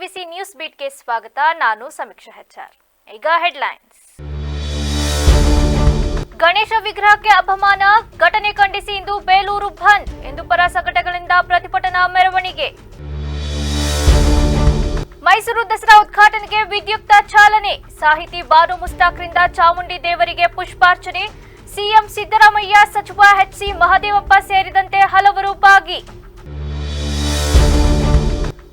ABC news ಬೀಟ್ಗೆ ಸ್ವಾಗತ. ನಾನು ಸಮೀಕ್ಷಾ ಹೆಚ್ಆರ್. ಈಗ ಹೆಡ್ಲೈನ್ಸ್. ಗಣೇಶ ವಿಗ್ರಹಕ್ಕೆ ಅಪಮಾನ ಘಟನೆ ಖಂಡಿಸಿ ಇಂದು ಬೇಲೂರು ಬಂದ್. ಹಿಂದೂಪರ ಸಂಘಟನೆಗಳಿಂದ ಪ್ರತಿಭಟನಾ ಮೆರವಣಿಗೆ. ಮೈಸೂರು ದಸರಾ ಉದ್ಘಾಟನೆಗೆ ವಿದ್ಯುಕ್ತ ಚಾಲನೆ. ಸಾಹಿತಿ ಬಾನು ಮುಸ್ತಾಕ್ರಿಂದ ಚಾಮುಂಡಿ ದೇವರಿಗೆ ಪುಷ್ಪಾರ್ಚನೆ. ಸಿಎಂ ಸಿದ್ದರಾಮಯ್ಯ, ಸಚಿವ ಎಚ್ಸಿ ಮಹದೇವಪ್ಪ ಸೇರಿದಂತೆ ಹಲವರು ಭಾಗಿ.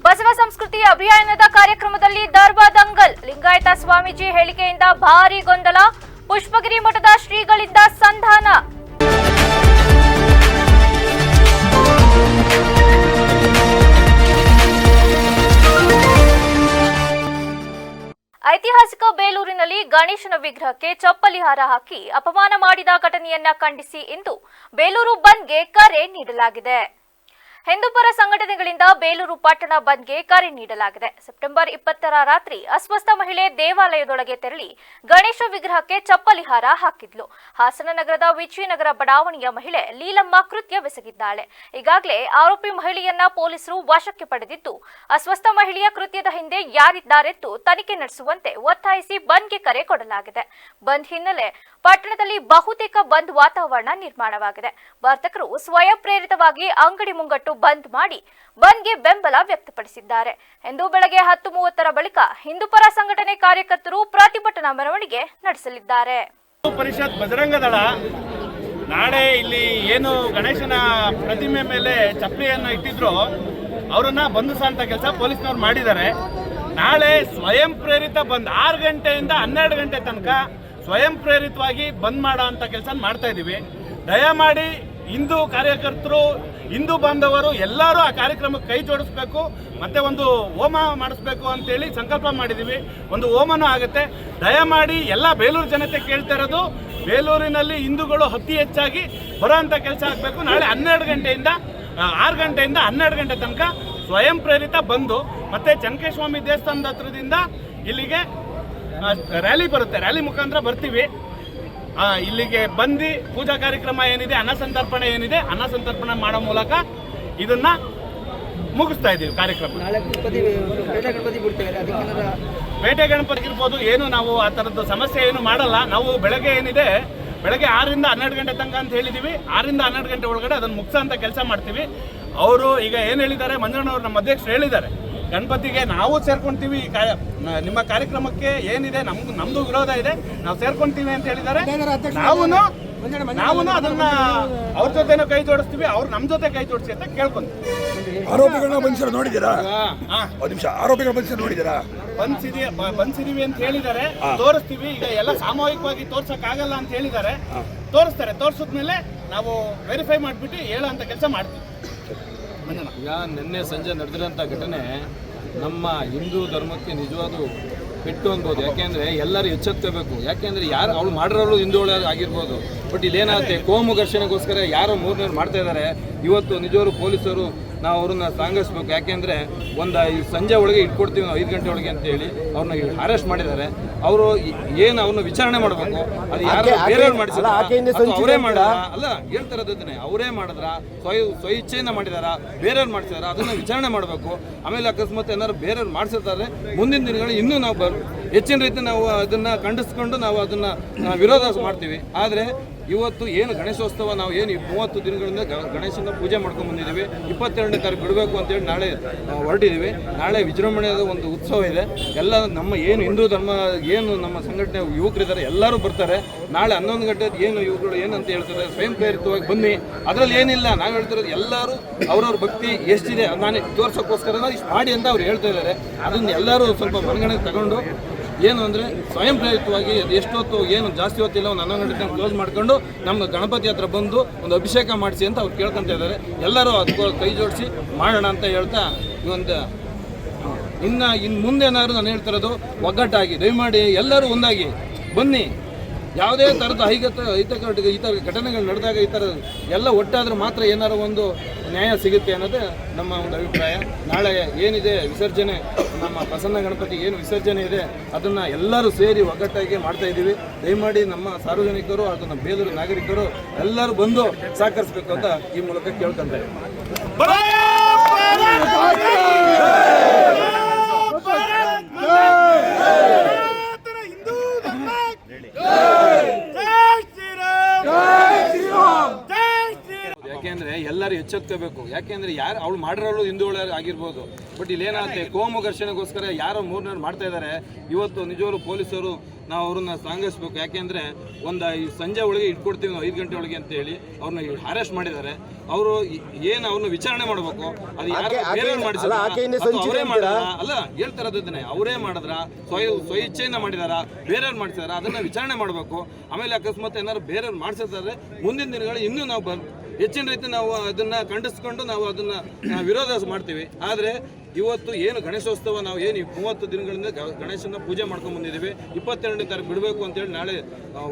ಬಸವ ಸಂಸ್ಕೃತಿ ಅಭಿಯಾನದ ಕಾರ್ಯಕ್ರಮದಲ್ಲಿ ದರ್ಬಾ ದಂಗಲ್. ಲಿಂಗಾಯತ ಸ್ವಾಮೀಜಿ ಹೇಳಿಕೆಯಿಂದ ಭಾರೀ ಗೊಂದಲ. ಪುಷ್ಪಗಿರಿ ಮಠದ ಶ್ರೀಗಳಿಂದ ಸಂಧಾನ. ಐತಿಹಾಸಿಕ ಬೇಲೂರಿನಲ್ಲಿ ಗಣೇಶನ ವಿಗ್ರಹಕ್ಕೆ ಚಪ್ಪಲಿ ಹಾರ ಹಾಕಿ ಅಪಮಾನ ಮಾಡಿದ ಘಟನೆಯನ್ನ ಖಂಡಿಸಿ ಇಂದು ಬೇಲೂರು ಬಂದ್ಗೆ ಕರೆ ನೀಡಲಾಗಿದೆ. ಹಿಂದೂಪರ ಸಂಘಟನೆಗಳಿಂದ ಬೇಲೂರು ಪಟ್ಟಣ ಬಂದ್ಗೆ ಕರೆ ನೀಡಲಾಗಿದೆ. ಸೆಪ್ಟೆಂಬರ್ 20ರ ರಾತ್ರಿ ಅಸ್ವಸ್ಥ ಮಹಿಳೆ ದೇವಾಲಯದೊಳಗೆ ತೆರಳಿ ಗಣೇಶ ವಿಗ್ರಹಕ್ಕೆ ಚಪ್ಪಲಿ ಹಾರ ಹಾಕಿದ್ಲು. ಹಾಸನ ನಗರದ ವಿಜಯನಗರ ಬಡಾವಣೆಯ ಮಹಿಳೆ ಲೀಲಮ್ಮ ಕೃತ್ಯವೆಸಗಿದ್ದಾಳೆ. ಈಗಾಗಲೇ ಆರೋಪಿ ಮಹಿಳೆಯನ್ನ ಪೊಲೀಸರು ವಶಕ್ಕೆ ಪಡೆದಿದ್ದು, ಅಸ್ವಸ್ಥ ಮಹಿಳೆಯ ಕೃತ್ಯದ ಹಿಂದೆ ಯಾರಿದ್ದಾರೆಂದು ತನಿಖೆ ನಡೆಸುವಂತೆ ಒತ್ತಾಯಿಸಿ ಬಂದ್ಗೆ ಕರೆ ಕೊಡಲಾಗಿದೆ. ಬಂದ್ ಹಿನ್ನೆಲೆ ಪಟ್ಟಣದಲ್ಲಿ ಬಹುತೇಕ ಬಂದ್ ವಾತಾವರಣ ನಿರ್ಮಾಣವಾಗಿದೆ. ವರ್ತಕರು ಸ್ವಯಂ ಪ್ರೇರಿತವಾಗಿ ಅಂಗಡಿ ಮುಂಗಟ್ಟು ಬಂದ್ ಮಾಡಿ ಬಂದ್ಗೆ ಬೆಂಬಲ ವ್ಯಕ್ತಪಡಿಸಿದ್ದಾರೆ. ಇಂದು ಬೆಳಗ್ಗೆ 10:30ರ ಬಳಿಕ ಹಿಂದೂಪರ ಸಂಘಟನೆ ಕಾರ್ಯಕರ್ತರು ಪ್ರತಿಭಟನಾ ಮೆರವಣಿಗೆ ನಡೆಸಲಿದ್ದಾರೆ. ಪರಿಷತ್ ಬಜರಂಗ ದಳ ನಾಳೆ ಇಲ್ಲಿ ಏನು ಗಣೇಶನ ಪ್ರತಿಮೆ ಮೇಲೆ ಚಪ್ಪಲಿಯನ್ನು ಇಟ್ಟಿದ್ರು ಅವರನ್ನ ಬಂಧಿಸುವಂತ ಕೆಲಸ ಪೊಲೀಸ್ನವ್ರು ಮಾಡಿದ್ದಾರೆ. ನಾಳೆ ಸ್ವಯಂ ಪ್ರೇರಿತ ಬಂದ್ 6 ಗಂಟೆಯಿಂದ 12 ಗಂಟೆ ತನಕ ಸ್ವಯಂ ಪ್ರೇರಿತವಾಗಿ ಬಂದ್ ಮಾಡೋ ಅಂತ ಕೆಲಸ ಮಾಡ್ತಾ ಇದ್ದೀವಿ. ದಯಮಾಡಿ ಹಿಂದೂ ಕಾರ್ಯಕರ್ತರು, ಹಿಂದೂ ಬಾಂಧವರು ಎಲ್ಲರೂ ಆ ಕಾರ್ಯಕ್ರಮಕ್ಕೆ ಕೈ ಜೋಡಿಸ್ಬೇಕು. ಮತ್ತೆ ಒಂದು ಹೋಮ ಮಾಡಿಸ್ಬೇಕು ಅಂತೇಳಿ ಸಂಕಲ್ಪ ಮಾಡಿದ್ದೀವಿ. ಒಂದು ಹೋಮನೂ ಆಗುತ್ತೆ. ದಯಮಾಡಿ ಎಲ್ಲ ಬೇಲೂರು ಜನತೆ ಕೇಳ್ತಾ ಇರೋದು, ಬೇಲೂರಿನಲ್ಲಿ ಹಿಂದೂಗಳು ಅತಿ ಹೆಚ್ಚಾಗಿ ಬರೋಂಥ ಕೆಲಸ ಆಗಬೇಕು. ನಾಳೆ 6 ಗಂಟೆಯಿಂದ 12 ಗಂಟೆ ತನಕ ಸ್ವಯಂ ಪ್ರೇರಿತ ಬಂದು ಮತ್ತೆ ಚನ್ನಕೇಶಸ್ವಾಮಿ ದೇವಸ್ಥಾನದ ಹತ್ರದಿಂದ ಇಲ್ಲಿಗೆ ರ್ಯಾಲಿ ಬರುತ್ತೆ. ರ್ಯಾಲಿ ಮುಖಾಂತರ ಬರ್ತೀವಿ. ಇಲ್ಲಿಗೆ ಬಂದು ಪೂಜಾ ಕಾರ್ಯಕ್ರಮ ಏನಿದೆ, ಅನ್ನಸಂತರ್ಪಣೆ ಏನಿದೆ, ಅನ್ನಸಂತರ್ಪಣೆ ಮಾಡೋ ಮೂಲಕ ಇದನ್ನ ಮುಗಿಸ್ತಾ ಇದ್ದೀವಿ ಕಾರ್ಯಕ್ರಮ. ಪೇಟೆ ಗಣಪತಿ ಇರ್ಬೋದು, ಏನು ನಾವು ಆ ಥರದ್ದು ಸಮಸ್ಯೆ ಏನು ಮಾಡಲ್ಲ. ನಾವು ಬೆಳಗ್ಗೆ 6ರಿಂದ 12 ಗಂಟೆ ತನಕ ಅಂತ ಹೇಳಿದ್ದೀವಿ. 6ರಿಂದ 12 ಗಂಟೆ ಒಳಗಡೆ ಅದನ್ನು ಮುಗಿಸೋ ಅಂತ ಕೆಲಸ ಮಾಡ್ತೀವಿ. ಅವರು ಈಗ ಏನು ಹೇಳಿದ್ದಾರೆ, ಮಂಜಣ್ಣವ್ರು ನಮ್ಮ ಅಧ್ಯಕ್ಷರು ಹೇಳಿದ್ದಾರೆ, ಗಣಪತಿಗೆ ನಾವು ಸೇರ್ಕೊಂತೀವಿ, ನಿಮ್ಮ ಕಾರ್ಯಕ್ರಮಕ್ಕೆ ಏನಿದೆ ನಮ್ದು ವಿರೋಧ ಇದೆ, ನಾವು ಸೇರ್ಕೊಂತೀವಿ ಅಂತ ಹೇಳಿದ್ದಾರೆ. ನಾವು ಅದನ್ನ ಅವ್ರ ಜೊತೆನೂ ಕೈ ಜೋಡಿಸ್ತೀವಿ, ಅವ್ರು ನಮ್ಮ ಜೊತೆ ಕೈ ಜೋಡಿಸಿ ಅಂತ ಕೇಳ್ಕೊಂತೀವಿ. ಆರೋಪಿಗಳನ್ನ ಬಂಧಿಸಿರೋ ನೋಡಿದ್ದೀರಾ? ಆರೋಪಿಗಳ ಬಂಧಿಸಿರೋ ನೋಡಿದ್ದೀರಾ? ಬಂಧಿಸಿದೀವಿ ಅಂತ ಹೇಳಿದ್ದಾರೆ, ತೋರಿಸ್ತೀವಿ. ಈಗ ಎಲ್ಲ ಸಾಮೂಹಿಕವಾಗಿ ತೋರ್ಸಕ್ ಆಗಲ್ಲ ಅಂತ ಹೇಳಿದ್ದಾರೆ, ತೋರಿಸ್ತಾರೆ. ತೋರಿಸಿದ್ಮೇಲೆ ನಾವು ವೆರಿಫೈ ಮಾಡಿಬಿಟ್ಟು ಹೇಳೋ ಅಂತ ಕೆಲಸ ಮಾಡ್ತೀವಿ. ಈಗ ನಿನ್ನೆ ಸಂಜೆ ನಡೆದಿರೋಂಥ ಘಟನೆ ನಮ್ಮ ಹಿಂದೂ ಧರ್ಮಕ್ಕೆ ನಿಜವಾದ ಪೆಟ್ಟು ಅನ್ಬೋದು. ಯಾಕೆಂದರೆ ಎಲ್ಲರೂ ಎಚ್ಚೆತ್ತಬೇಕು. ಯಾಕೆಂದರೆ ಯಾರು ಅವ್ರು ಮಾಡಿರೋರು ಹಿಂದೂಗಳು ಆಗಿರ್ಬೋದು, ಬಟ್ ಇಲ್ಲೇನಾಗುತ್ತೆ, ಕೋಮು ಘರ್ಷಣೆಗೋಸ್ಕರ ಯಾರೋ 3 ಮಾಡ್ತಾ ಇದ್ದಾರೆ. ಇವತ್ತು ನಿಜವಾಗ್ಲೂ ಪೊಲೀಸರು ನಾವು ಅವ್ರನ್ನ ಸಾಂಗಿಸ್ಬೇಕು. ಯಾಕೆಂದರೆ ಈ ಸಂಜೆ ಒಳಗೆ ಇಟ್ಕೊಡ್ತೀವಿ ನಾವು 5 ಗಂಟೆ ಒಳಗೆ ಅಂತೇಳಿ ಅವ್ರನ್ನ ಅರೆಸ್ಟ್ ಮಾಡಿದ್ದಾರೆ. ಅವರು ಏನು ಅವ್ರನ್ನ ವಿಚಾರಣೆ ಮಾಡಬೇಕು. ಅದು ಯಾರು ಬೇರೆಯವ್ರು ಮಾಡಿಸಿದ್ರ, ಅವರೇ ಮಾಡಿದ್ರ ಅಲ್ಲ, ಹೇಳ್ತಾರದನ್ನೇ ಅವರೇ ಮಾಡಿದ್ರ, ಸ್ವಯ ಇಚ್ಛೆಯಿಂದ ಮಾಡಿದಾರ, ಬೇರೆಯವ್ರು ಮಾಡಿಸಿದಾರ, ಅದನ್ನ ವಿಚಾರಣೆ ಮಾಡಬೇಕು. ಆಮೇಲೆ ಅಕಸ್ಮಾತ್ ಏನಾದ್ರು ಬೇರೆಯವ್ರು ಮಾಡಿಸಿರ್ತಾರೆ, ಮುಂದಿನ ದಿನಗಳಲ್ಲಿ ಇನ್ನೂ ನಾವು ಹೆಚ್ಚಿನ ರೀತಿ ನಾವು ಅದನ್ನ ಖಂಡಿಸ್ಕೊಂಡು ನಾವು ಅದನ್ನ ವಿರೋಧ ಮಾಡ್ತೀವಿ. ಆದರೆ ಇವತ್ತು ಏನು ಗಣೇಶೋತ್ಸವ ನಾವು ಏನು 30 ದಿನಗಳಿಂದ ಗಣೇಶನ ಪೂಜೆ ಮಾಡ್ಕೊಂಡು ಬಂದಿದ್ದೀವಿ. 22ನೇ ತಾರೀಕು ಬಿಡಬೇಕು ಅಂತೇಳಿ ನಾಳೆ ಹೊರಟಿದ್ದೀವಿ. ನಾಳೆ ವಿಜೃಂಭಣೆಯಾದ ಒಂದು ಉತ್ಸವ ಇದೆ. ಎಲ್ಲ ನಮ್ಮ ಏನು ಹಿಂದೂ ಧರ್ಮ ಏನು ನಮ್ಮ ಸಂಘಟನೆ ಯುವಕರಿದ್ದಾರೆ ಎಲ್ಲರೂ ಬರ್ತಾರೆ. ನಾಳೆ 11 ಗಂಟೆ ಏನು ಇವುಗಳು ಏನಂತ ಹೇಳ್ತಾರೆ, ಸ್ವಯಂ ಪ್ರೇರಿತವಾಗಿ ಬನ್ನಿ. ಅದರಲ್ಲಿ ಏನಿಲ್ಲ, ನಾವು ಹೇಳ್ತಿರೋದು ಎಲ್ಲರೂ ಅವ್ರವ್ರ ಭಕ್ತಿ ಎಷ್ಟಿದೆ ನಾನು ತೋರ್ಸೋಕ್ಕೋಸ್ಕರ ಇಷ್ಟು ಮಾಡಿ ಅಂತ ಅವ್ರು ಹೇಳ್ತಾ ಇದ್ದಾರೆ. ಅದನ್ನು ಎಲ್ಲರೂ ಸ್ವಲ್ಪ ಮನಗಣೆಗೆ ತಗೊಂಡು ಏನು ಅಂದರೆ ಸ್ವಯಂ ಪ್ರೇರಿತವಾಗಿ ಎಷ್ಟೊತ್ತು ಏನು ಜಾಸ್ತಿ ಹೊತ್ತಿಲ್ಲ, ಒಂದು 11 ಗಂಟೆ ಕ್ಲೋಸ್ ಮಾಡ್ಕೊಂಡು ನಮ್ಮ ಗಣಪತಿ ಹತ್ರ ಬಂದು ಒಂದು ಅಭಿಷೇಕ ಮಾಡಿಸಿ ಅಂತ ಅವ್ರು ಕೇಳ್ಕೊತ ಇದ್ದಾರೆ. ಎಲ್ಲರೂ ಅದಕ್ಕೆ ಕೈ ಜೋಡಿಸಿ ಮಾಡೋಣ ಅಂತ ಹೇಳ್ತಾ ಇನ್ನು ಮುಂದೇನಾದ್ರು ನಾನು ಹೇಳ್ತಿರೋದು ಒಗ್ಗಟ್ಟಾಗಿ ದಯಮಾಡಿ ಎಲ್ಲರೂ ಒಂದಾಗಿ ಬನ್ನಿ. ಯಾವುದೇ ಥರದ ಈ ಥರ ಘಟನೆಗಳು ನಡೆದಾಗ ಈ ಥರ ಎಲ್ಲ ಒಟ್ಟಾದರೆ ಮಾತ್ರ ಏನಾರು ಒಂದು ನ್ಯಾಯ ಸಿಗುತ್ತೆ ಅನ್ನೋದೇ ನಮ್ಮ ಒಂದು ಅಭಿಪ್ರಾಯ. ನಾಳೆ ಏನಿದೆ ವಿಸರ್ಜನೆ, ನಮ್ಮ ಪ್ರಸನ್ನ ಗಣಪತಿ ಏನು ವಿಸರ್ಜನೆ ಇದೆ ಅದನ್ನು ಎಲ್ಲರೂ ಸೇರಿ ಒಗ್ಗಟ್ಟಾಗಿ ಮಾಡ್ತಾ ಇದ್ದೀವಿ. ದಯಮಾಡಿ ನಮ್ಮ ಸಾರ್ವಜನಿಕರು ಹಾಗೂ ನಮ್ಮ ಬೇಲೂರು ನಾಗರಿಕರು ಎಲ್ಲರೂ ಬಂದು ಸಹಕರಿಸಬೇಕು ಅಂತ ಈ ಮೂಲಕ ಕೇಳ್ಕೊಂತಾರೆ. ಸನಾತನ ಹಿಂದೂ ಧರ್ಮ ಜೈ ಶ್ರೀರಾಮ್ ಜೈ ಶ್ರೀರಾಮ್ ಜೈ ಶ್ರೀರಾಮ್. ಯಾಕೆಂದ್ರೆ ಎಲ್ಲರೂ ಎಚ್ಚೆತ್ಕೋಬೇಕು. ಯಾಕೆಂದ್ರೆ ಯಾರು ಅವಳು ಮಾಡಿರೋಳು ಹಿಂದೂಗಳು ಆಗಿರ್ಬೋದು, ಬಟ್ ಇಲ್ಲಿ ಏನಾಗುತ್ತೆ ಕೋಮು ಘರ್ಷಣೆಗೋಸ್ಕರ ಯಾರೋ ಮೂರನೇರು ಮಾಡ್ತಾ ಇದ್ದಾರೆ. ಇವತ್ತು ನಿಜವಾಗ್ಲೂ ಪೊಲೀಸರು ನಾವು ಅವ್ರನ್ನ ಸಾಂಗಿಸ್ಬೇಕು. ಯಾಕೆಂದ್ರೆ ಈ ಸಂಜೆ ಒಳಗೆ ಇಟ್ಕೊಡ್ತೀವಿ ನಾವು 5 ಗಂಟೆ ಒಳಗೆ ಅಂತ ಹೇಳಿ ಅವ್ರನ್ನ ಅರೆಸ್ಟ್ ಮಾಡಿದ್ದಾರೆ. ಅವರು ಏನು ಅವ್ರನ್ನ ವಿಚಾರಣೆ ಮಾಡಬೇಕು. ಅದು ಯಾರು ಬೇರೆ ಮಾಡಿಸಿದ್ರ ಅವರೇ ಮಾಡಿದ್ರ ಅಲ್ಲ ಹೇಳ್ತಾ ಇರೋದನ್ನೇ ಅವರೇ ಮಾಡಿದ್ರ ಸ್ವ ಇಚ್ಛೆಯಿಂದ ಮಾಡಿದಾರ ಬೇರೆಯವ್ರು ಮಾಡಿಸಿದಾರ ಅದನ್ನ ವಿಚಾರಣೆ ಮಾಡಬೇಕು. ಆಮೇಲೆ ಅಕಸ್ಮಾತ್ ಏನಾದ್ರು ಬೇರೆಯವ್ರು ಮಾಡಿಸಿದ್ರೆ ಮುಂದಿನ ದಿನಗಳು ಇನ್ನೂ ನಾವು ಹೆಚ್ಚಿನ ರೀತಿ ನಾವು ಅದನ್ನ ಖಂಡಿಸ್ಕೊಂಡು ನಾವು ಅದನ್ನ ವಿರೋಧ ಮಾಡ್ತೀವಿ. ಆದರೆ ಇವತ್ತು ಏನು ಗಣೇಶೋತ್ಸವ ನಾವು ಏನು 30 ದಿನಗಳಿಂದ ಗಣೇಶನ ಪೂಜೆ ಮಾಡ್ಕೊಂಡು ಬಂದಿದ್ದೀವಿ. 22ನೇ ತಾರೀಕು ಬಿಡಬೇಕು ಅಂತೇಳಿ ನಾಳೆ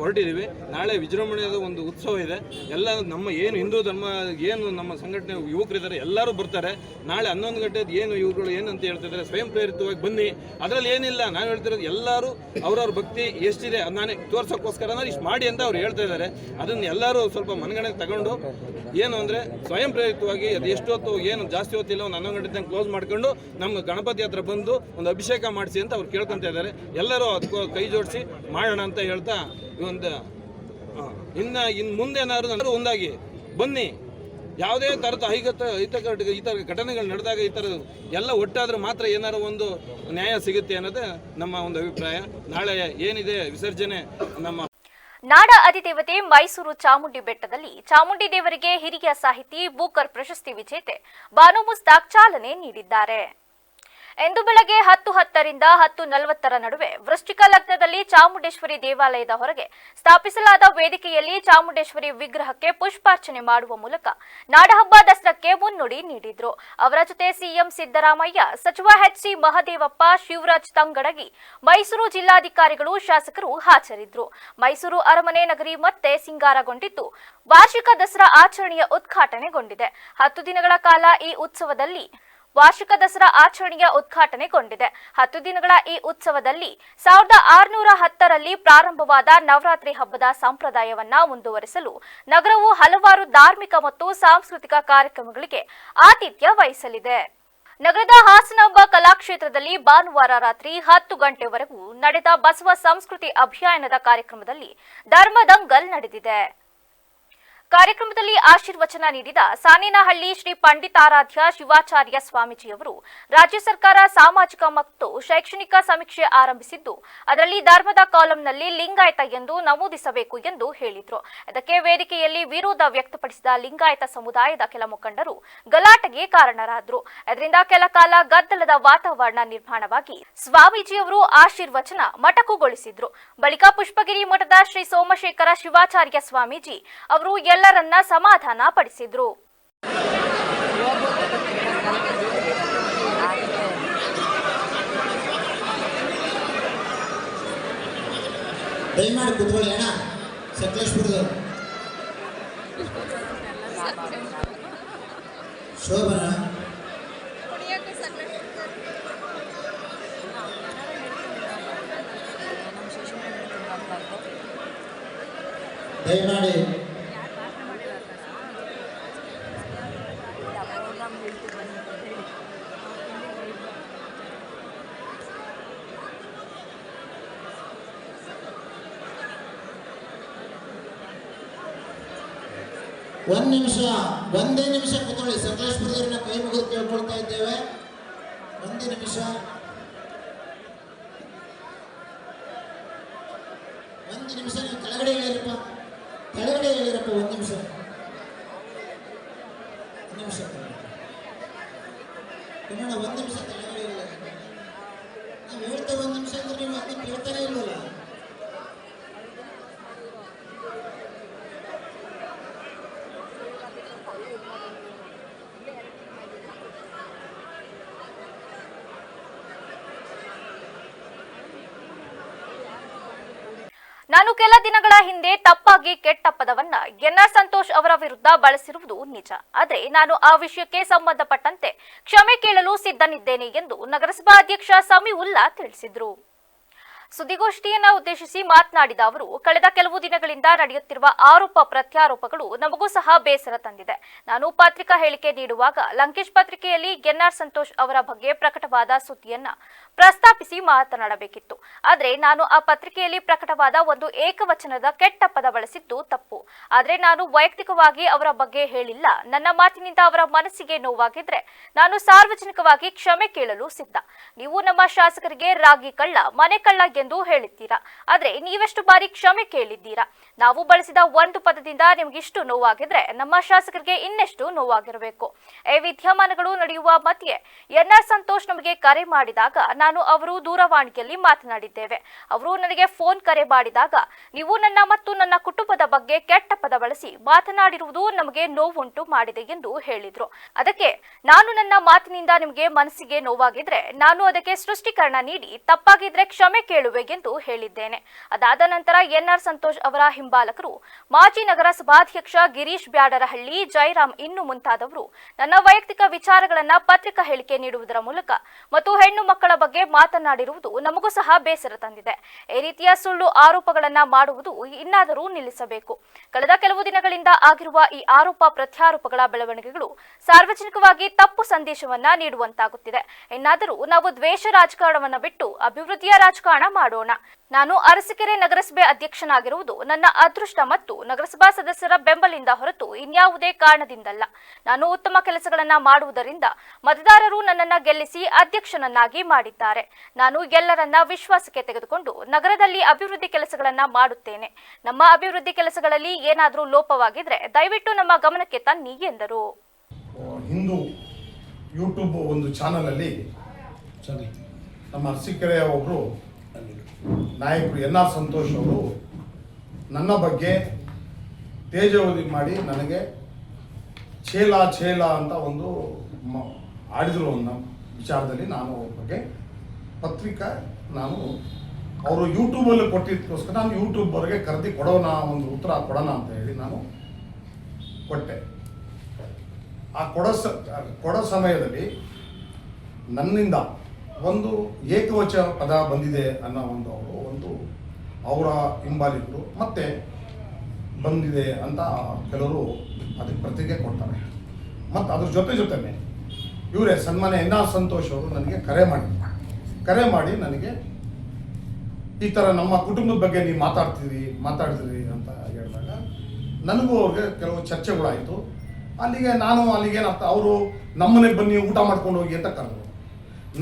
ಹೊರಟಿದ್ದೀವಿ. ನಾಳೆ ವಿಜೃಂಭಣೆಯಾದ ಒಂದು ಉತ್ಸವ ಇದೆ. ಎಲ್ಲ ನಮ್ಮ ಏನು ಹಿಂದೂ ಧರ್ಮ ಏನು ನಮ್ಮ ಸಂಘಟನೆ ಯುವಕರಿದ್ದಾರೆ ಎಲ್ಲರೂ ಬರ್ತಾರೆ. ನಾಳೆ 11 ಗಂಟೆದು ಏನು ಇವುಗಳು ಏನಂತ ಹೇಳ್ತಿದ್ದಾರೆ ಸ್ವಯಂ ಪ್ರೇರಿತವಾಗಿ ಬನ್ನಿ. ಅದರಲ್ಲಿ ಏನಿಲ್ಲ, ನಾನು ಹೇಳ್ತಿರೋದು ಎಲ್ಲರೂ ಅವ್ರವ್ರ ಭಕ್ತಿ ಎಷ್ಟಿದೆ ನಾನೇ ತೋರ್ಸೋಕ್ಕೋಸ್ಕರ ಇಷ್ಟು ಮಾಡಿ ಅಂತ ಅವ್ರು ಹೇಳ್ತಾ ಇದ್ದಾರೆ. ಅದನ್ನು ಎಲ್ಲರೂ ಸ್ವಲ್ಪ ಮನಗಣೆಗೆ ತಗೊಂಡು ಏನು ಅಂದರೆ ಸ್ವಯಂ ಪ್ರೇರಿತವಾಗಿ ಅದು ಎಷ್ಟೊತ್ತು ಏನು ಜಾಸ್ತಿ ಹೊತ್ತಿಲ್ಲ ಒಂದು 11 ಗಂಟೆ ತನಕ ಕ್ಲೋಸ್ ಮಾಡ್ಕೊಂಡು ನಮ್ಮ ಗಣಪತಿ ಹತ್ರ ಬಂದು ಒಂದು ಅಭಿಷೇಕ ಮಾಡಿಸಿ ಅಂತ ಅವ್ರು ಕೇಳ್ಕೊತಾ ಇದ್ದಾರೆ. ಎಲ್ಲರೂ ಅದಕ್ಕೂ ಕೈ ಜೋಡಿಸಿ ಮಾಡೋಣ ಅಂತ ಹೇಳ್ತಾ ಒಂದು ಇನ್ನು ಮುಂದೇನಾದ್ರು ಒಂದಾಗಿ ಬನ್ನಿ. ಯಾವುದೇ ಥರದ ಈ ಥರ ಘಟನೆಗಳು ನಡೆದಾಗ ಈ ಥರ ಎಲ್ಲ ಒಟ್ಟಾದ್ರೆ ಮಾತ್ರ ಏನಾರು ಒಂದು ನ್ಯಾಯ ಸಿಗುತ್ತೆ ಅನ್ನೋದೇ ನಮ್ಮ ಒಂದು ಅಭಿಪ್ರಾಯ. ನಾಳೆ ಏನಿದೆ ವಿಸರ್ಜನೆ ನಮ್ಮ ನಾಡ ಅಧಿದೇವತೆ ಮೈಸೂರು ಚಾಮುಂಡಿ ಬೆಟ್ಟದಲ್ಲಿ ಚಾಮುಂಡಿ ದೇವರಿಗೆ ಹಿರಿಯ ಸಾಹಿತಿ ಬೂಕರ್ ಪ್ರಶಸ್ತಿ ವಿಜೇತೆ ಬಾನು ಮುಸ್ತಾಕ್ ಚಾಲನೆ ನೀಡಿದ್ದಾರೆ. ಇಂದು ಬೆಳಗ್ಗೆ 10:10ರಿಂದ 10:40 ನಡುವೆ ವೃಶ್ಚಿಕ ಲಗ್ನದಲ್ಲಿ ಚಾಮುಂಡೇಶ್ವರಿ ದೇವಾಲಯದ ಹೊರಗೆ ಸ್ಥಾಪಿಸಲಾದ ವೇದಿಕೆಯಲ್ಲಿ ಚಾಮುಂಡೇಶ್ವರಿ ವಿಗ್ರಹಕ್ಕೆ ಪುಷ್ಪಾರ್ಚನೆ ಮಾಡುವ ಮೂಲಕ ನಾಡಹಬ್ಬ ದಸರಾಕ್ಕೆ ಮುನ್ನುಡಿ ನೀಡಿದ್ರು. ಅವರ ಜೊತೆ ಸಿಎಂ ಸಿದ್ದರಾಮಯ್ಯ, ಸಚಿವ ಎಚ್.ಸಿ. ಮಹದೇವಪ್ಪ, ಶಿವರಾಜ್ ತಂಗಡಗಿ, ಮೈಸೂರು ಜಿಲ್ಲಾಧಿಕಾರಿಗಳು, ಶಾಸಕರು ಹಾಜರಿದ್ದರು. ಮೈಸೂರು ಅರಮನೆ ನಗರಿ ಮತ್ತೆ ಸಿಂಗಾರಗೊಂಡಿದ್ದು ವಾರ್ಷಿಕ ದಸರಾ ಆಚರಣೆಯ ಉದ್ಘಾಟನೆಗೊಂಡಿದೆ. 10 ದಿನಗಳ ಕಾಲ ಈ ಉತ್ಸವದಲ್ಲಿ ವಾರ್ಷಿಕ ದಸರಾ ಆಚರಣೆಯ ಉದ್ಘಾಟನೆಗೊಂಡಿದೆ. 10 ದಿನಗಳ ಈ ಉತ್ಸವದಲ್ಲಿ 1610ರಲ್ಲಿ ಪ್ರಾರಂಭವಾದ ನವರಾತ್ರಿ ಹಬ್ಬದ ಸಂಪ್ರದಾಯವನ್ನ ಮುಂದುವರಿಸಲು ನಗರವು ಹಲವಾರು ಧಾರ್ಮಿಕ ಮತ್ತು ಸಾಂಸ್ಕೃತಿಕ ಕಾರ್ಯಕ್ರಮಗಳಿಗೆ ಆತಿಥ್ಯ ವಹಿಸಲಿದೆ. ನಗರದ ಹಾಸನಾಂಬ ಕಲಾಕ್ಷೇತ್ರದಲ್ಲಿ ಭಾನುವಾರ ರಾತ್ರಿ 10 ಗಂಟೆವರೆಗೂ ನಡೆದ ಬಸವ ಸಂಸ್ಕೃತಿ ಅಭಿಯಾನದ ಕಾರ್ಯಕ್ರಮದಲ್ಲಿ ಧರ್ಮದಂಗಲ್ ನಡೆದಿದೆ. ಕಾರ್ಯಕ್ರಮದಲ್ಲಿ ಆಶೀರ್ವಚನ ನೀಡಿದ ಸಾನೇನಹಳ್ಳಿ ಶ್ರೀ ಪಂಡಿತಾರಾಧ್ಯ ಶಿವಾಚಾರ್ಯ ಸ್ವಾಮೀಜಿಯವರು ರಾಜ್ಯ ಸರ್ಕಾರ ಸಾಮಾಜಿಕ ಮತ್ತು ಶೈಕ್ಷಣಿಕ ಸಮೀಕ್ಷೆ ಆರಂಭಿಸಿದ್ದು ಅದರಲ್ಲಿ ಧರ್ಮದ ಕಾಲಂನಲ್ಲಿ ಲಿಂಗಾಯತ ಎಂದು ನಮೂದಿಸಬೇಕು ಎಂದು ಹೇಳಿದರು. ಇದಕ್ಕೆ ವೇದಿಕೆಯಲ್ಲಿ ವಿರೋಧ ವ್ಯಕ್ತಪಡಿಸಿದ ಲಿಂಗಾಯತ ಸಮುದಾಯದ ಕೆಲ ಮುಖಂಡರು ಗಲಾಟೆಗೆ ಕಾರಣರಾದರು. ಇದರಿಂದ ಕೆಲ ಕಾಲ ಗದ್ದಲದ ವಾತಾವರಣ ನಿರ್ಮಾಣವಾಗಿ ಸ್ವಾಮೀಜಿಯವರು ಆಶೀರ್ವಚನ ಮೊಟಕುಗೊಳಿಸಿದ್ರು. ಬಳಿಕ ಪುಷ್ಪಗಿರಿ ಮಠದ ಶ್ರೀ ಸೋಮಶೇಖರ ಶಿವಾಚಾರ್ಯ ಸ್ವಾಮೀಜಿ ಅವರು ಎಲ್ಲರನ್ನ ಸಮಾಧಾನ ಪಡಿಸಿದ್ರು. ದಯಮಾಡಿ ಕೂತ್ಕೊಳ್ಳಿ ಅಣ್ಣ. ಸಕಲೇಶ್ಪುರದ ಶೋಭನ ದಯಮಾಡಿ ಒಂದೇ ನಿಮಿಷ ಕೂತ್ಕೊಳ್ಳಿ. ಸಕಲೇಶ್ಪುರದವ್ರನ್ನ ಕೈ ಮುಗಿದು ಕೇಳ್ಕೊಳ್ತಾ ಇದ್ದೇವೆ. ಒಂದೇ ನಿಮಿಷ ನೀವು ಕೆಳಗಡೆ ಹೇಳಿರಪ್ಪ. ಒಂದು ನಿಮಿಷ ಕನ್ನಡ. ಒಂದು ನಿಮಿಷ ಕೆಳಗಡೆ ಇಲ್ಲ. ನಾವು ಹೇಳ್ತೇವೆ 1 ನಿಮಿಷ ಅಂದ್ರೆ ನೀವು ಅದನ್ನ ಕೇಳ್ತಾನೆ ಇಲ್ವಲ್ಲ. ನಾನು ಕೆಲ ದಿನಗಳ ಹಿಂದೆ ತಪ್ಪಾಗಿ ಕೆಟ್ಟ ಪದವನ್ನ ಎನ್ಆರ್ ಸಂತೋಷ್ ಅವರ ವಿರುದ್ಧ ಬಳಸಿರುವುದು ನಿಜ. ಆದರೆ ನಾನು ಆ ವಿಷಯಕ್ಕೆ ಸಂಬಂಧಪಟ್ಟಂತೆ ಕ್ಷಮೆ ಕೇಳಲು ಸಿದ್ಧನಿದ್ದೇನೆ ಎಂದು ನಗರಸಭಾ ಅಧ್ಯಕ್ಷ ಸಮೀವುಲ್ಲಾ ತಿಳಿಸಿದರು. ಸುದ್ದಿಗೋಷ್ಠಿಯನ್ನ ಉದ್ದೇಶಿಸಿ ಮಾತನಾಡಿದ ಅವರು, ಕಳೆದ ಕೆಲವು ದಿನಗಳಿಂದ ನಡೆಯುತ್ತಿರುವ ಆರೋಪ ಪ್ರತ್ಯಾರೋಪಗಳು ನಮಗೂ ಸಹ ಬೇಸರ ತಂದಿದೆ. ನಾನು ಪತ್ರಿಕಾ ಹೇಳಿಕೆ ನೀಡುವಾಗ ಲಂಕೇಶ್ ಪತ್ರಿಕೆಯಲ್ಲಿ ಎನ್ಆರ್ ಸಂತೋಷ್ ಅವರ ಬಗ್ಗೆ ಪ್ರಕಟವಾದ ಸುದ್ದಿಯನ್ನ ಪ್ರಸ್ತಾಪಿಸಿ ಮಾತನಾಡಬೇಕಿತ್ತು. ಆದರೆ ನಾನು ಆ ಪತ್ರಿಕೆಯಲ್ಲಿ ಪ್ರಕಟವಾದ ಒಂದು ಏಕವಚನದ ಕೆಟ್ಟ ಪದ ಬಳಸಿದ್ದು ತಪ್ಪು. ಆದರೆ ನಾನು ವೈಯಕ್ತಿಕವಾಗಿ ಅವರ ಬಗ್ಗೆ ಹೇಳಿಲ್ಲ. ನನ್ನ ಮಾತಿನಿಂದ ಅವರ ಮನಸ್ಸಿಗೆ ನೋವಾಗಿದ್ರೆ ನಾನು ಸಾರ್ವಜನಿಕವಾಗಿ ಕ್ಷಮೆ ಕೇಳಲು ಸಿದ್ಧ. ನೀವು ನಮ್ಮ ಶಾಸಕರಿಗೆ ರಾಗಿ ಕಳ್ಳ, ಮನೆ ಕಳ್ಳ ಎಂದು ಹೇಳಿದ್ದೀರಾ. ಆದ್ರೆ ನೀವೆಷ್ಟು ಬಾರಿ ಕ್ಷಮೆ ಕೇಳಿದ್ದೀರಾ? ನಾವು ಬಳಸಿದ ಒಂದು ಪದದಿಂದ ನಿಮಗಿಷ್ಟು ನೋವಾಗಿದ್ರೆ ನಮ್ಮ ಶಾಸಕರಿಗೆ ಇನ್ನೆಷ್ಟು ನೋವಾಗಿರಬೇಕು. ಈ ವಿದ್ಯಮಾನಗಳು ನಡೆಯುವ ಮಧ್ಯೆ ಎನ್ಆರ್ ಸಂತೋಷ್ ನಮಗೆ ಕರೆ ಮಾಡಿದಾಗ ನಾನು ಅವರು ದೂರವಾಣಿಯಲ್ಲಿ ಮಾತನಾಡಿದ್ದೇವೆ. ಅವರು ನನಗೆ ಫೋನ್ ಕರೆ ಮಾಡಿದಾಗ ನೀವು ನನ್ನ ಮತ್ತು ನನ್ನ ಕುಟುಂಬದ ಬಗ್ಗೆ ಕೆಟ್ಟ ಪದ ಬಳಸಿ ಮಾತನಾಡಿರುವುದು ನಮಗೆ ನೋವುಂಟು ಮಾಡಿದೆ ಎಂದು ಹೇಳಿದ್ರು. ಅದಕ್ಕೆ ನಾನು ನನ್ನ ಮಾತಿನಿಂದ ನಿಮಗೆ ಮನಸ್ಸಿಗೆ ನೋವಾಗಿದ್ರೆ ನಾನು ಅದಕ್ಕೆ ಸ್ಪಷ್ಟೀಕರಣ ನೀಡಿ ತಪ್ಪಾಗಿದ್ರೆ ಕ್ಷಮೆ ಕೇಳುವೆ ಎಂದು ಹೇಳಿದ್ದೇನೆ. ಅದಾದ ನಂತರ ಎನ್ಆರ್ ಸಂತೋಷ್ ಅವರ ಹಿಂಬಾಲಕರು, ಮಾಜಿ ನಗರಸಭಾಧ್ಯಕ್ಷ ಗಿರೀಶ್ ಬ್ಯಾಡರಹಳ್ಳಿ, ಜಯರಾಮ್ ಇನ್ನು ಮುಂತಾದವರು ನನ್ನ ವೈಯಕ್ತಿಕ ವಿಚಾರಗಳನ್ನ ಪತ್ರಿಕಾ ಹೇಳಿಕೆ ನೀಡುವುದರ ಮೂಲಕ ಮತ್ತು ಹೆಣ್ಣು ಮಕ್ಕಳ ಬಗ್ಗೆ ಮಾತನಾಡಿರುವುದು ನಮಗೂ ಸಹ ಬೇಸರ ತಂದಿದೆ. ಈ ರೀತಿಯ ಸುಳ್ಳು ಆರೋಪಗಳನ್ನ ಮಾಡುವುದು ಇನ್ನಾದರೂ ನಿಲ್ಲಿಸಬೇಕು. ಕಳೆದ ಕೆಲವು ದಿನಗಳಿಂದ ಆಗಿರುವ ಈ ಆರೋಪ ಪ್ರತ್ಯಾರೋಪಗಳ ಬೆಳವಣಿಗೆಗಳು ಸಾರ್ವಜನಿಕವಾಗಿ ತಪ್ಪು ಸಂದೇಶವನ್ನ ನೀಡುವಂತಾಗುತ್ತಿದೆ. ಇನ್ನಾದರೂ ನಾವು ದ್ವೇಷ ರಾಜಕಾರಣವನ್ನ ಬಿಟ್ಟು ಅಭಿವೃದ್ಧಿಯ ರಾಜಕಾರಣ ಮಾಡೋಣ. ನಾನು ಅರಸೀಕೆರೆ ನಗರಸಭೆ ಅಧ್ಯಕ್ಷನಾಗಿರುವುದು ನನ್ನ ಅದೃಷ್ಟ ಮತ್ತು ನಗರಸಭಾ ಸದಸ್ಯರ ಬೆಂಬಲಿಂದ ಹೊರತು ಇನ್ಯಾವುದೇ ಕಾರಣದಿಂದಲ್ಲ. ನಾನು ಉತ್ತಮ ಕೆಲಸಗಳನ್ನ ಮಾಡುವುದರಿಂದ ಮತದಾರರು ನನ್ನನ್ನ ಗೆಲ್ಲಿಸಿ ಅಧ್ಯಕ್ಷನನ್ನಾಗಿ ಮಾಡಿದ್ದಾರೆ. ನಾನು ಎಲ್ಲರನ್ನ ವಿಶ್ವಾಸಕ್ಕೆ ತೆಗೆದುಕೊಂಡು ನಗರದಲ್ಲಿ ಅಭಿವೃದ್ಧಿ ಕೆಲಸಗಳನ್ನ ಮಾಡುತ್ತೇನೆ. ನಮ್ಮ ಅಭಿವೃದ್ಧಿ ಕೆಲಸಗಳಲ್ಲಿ ಏನಾದರೂ ಲೋಪವಾಗಿದ್ರೆ ದಯವಿಟ್ಟು ನಮ್ಮ ಗಮನಕ್ಕೆ ತನ್ನಿ ಎಂದರು. ಹಿಂದೂ ಯೂಟ್ಯೂಬ್ ಒಂದು ಚಾನಲಲ್ಲಿ ನಮ್ಮ ಅರಸೀಕೆರೆಯ ಒಬ್ಬರು ನಾಯಕರು ಎನ್ಆರ್ ಸಂತೋಷ್ ಅವರು ನನ್ನ ಬಗ್ಗೆ ತೇಜೋವಧಿ ಮಾಡಿ ನನಗೆ ಛೇಲ ಅಂತ ಒಂದು ಆಡಿದ್ರು ಅನ್ನೋ ವಿಚಾರದಲ್ಲಿ ನಾನು ಅವ್ರ ಬಗ್ಗೆ ಪತ್ರಿಕಾ ನಾನು ಅವರು ಯೂಟ್ಯೂಬಲ್ಲಿ ಕೊಟ್ಟಿದ್ದಕ್ಕೋಸ್ಕರ ನಾನು ಯೂಟ್ಯೂಬ್ವರೆಗೆ ಕರೆದಿ ಕೊಡೋಣ, ಒಂದು ಉತ್ತರ ಕೊಡೋಣ ಅಂತ ಹೇಳಿ ನಾನು ಕೊಟ್ಟೆ. ಆ ಕೊಡೋ ಸಮಯದಲ್ಲಿ ನನ್ನಿಂದ ಒಂದು ಏಕವಚನ ಪದ ಬಂದಿದೆ ಅನ್ನೋ ಅವರ ಹಿಂಬಾಲಿಕರು ಮತ್ತೆ ಬಂದಿದೆ ಅಂತ ಕೆಲವರು ಅದಕ್ಕೆ ಪ್ರತಿಕ್ರಿಯೆ ಕೊಡ್ತಾರೆ. ಮತ್ತು ಅದ್ರ ಜೊತೆನೇ ಇವರೇ ಸನ್ಮಾನ್ಯ ಎನ್ಆರ್ ಸಂತೋಷ್ ಅವರು ನನಗೆ ಕರೆ ಮಾಡಿ ನನಗೆ ಈ ಥರ ನಮ್ಮ ಕುಟುಂಬದ ಬಗ್ಗೆ ನೀವು ಮಾತಾಡ್ತೀರಿ ಅಂತ ಹೇಳಿದಾಗ ನನಗೂ ಅವ್ರಿಗೆ ಕೆಲವು ಚರ್ಚೆಗಳಾಯಿತು. ಅಲ್ಲಿಗೇನರ್ಥ, ಅವರು ನಮ್ಮನೆಗೆ ಬನ್ನಿ ಊಟ ಮಾಡ್ಕೊಂಡು ಹೋಗಿ ಅಂತ ಕರೆದ್ರು.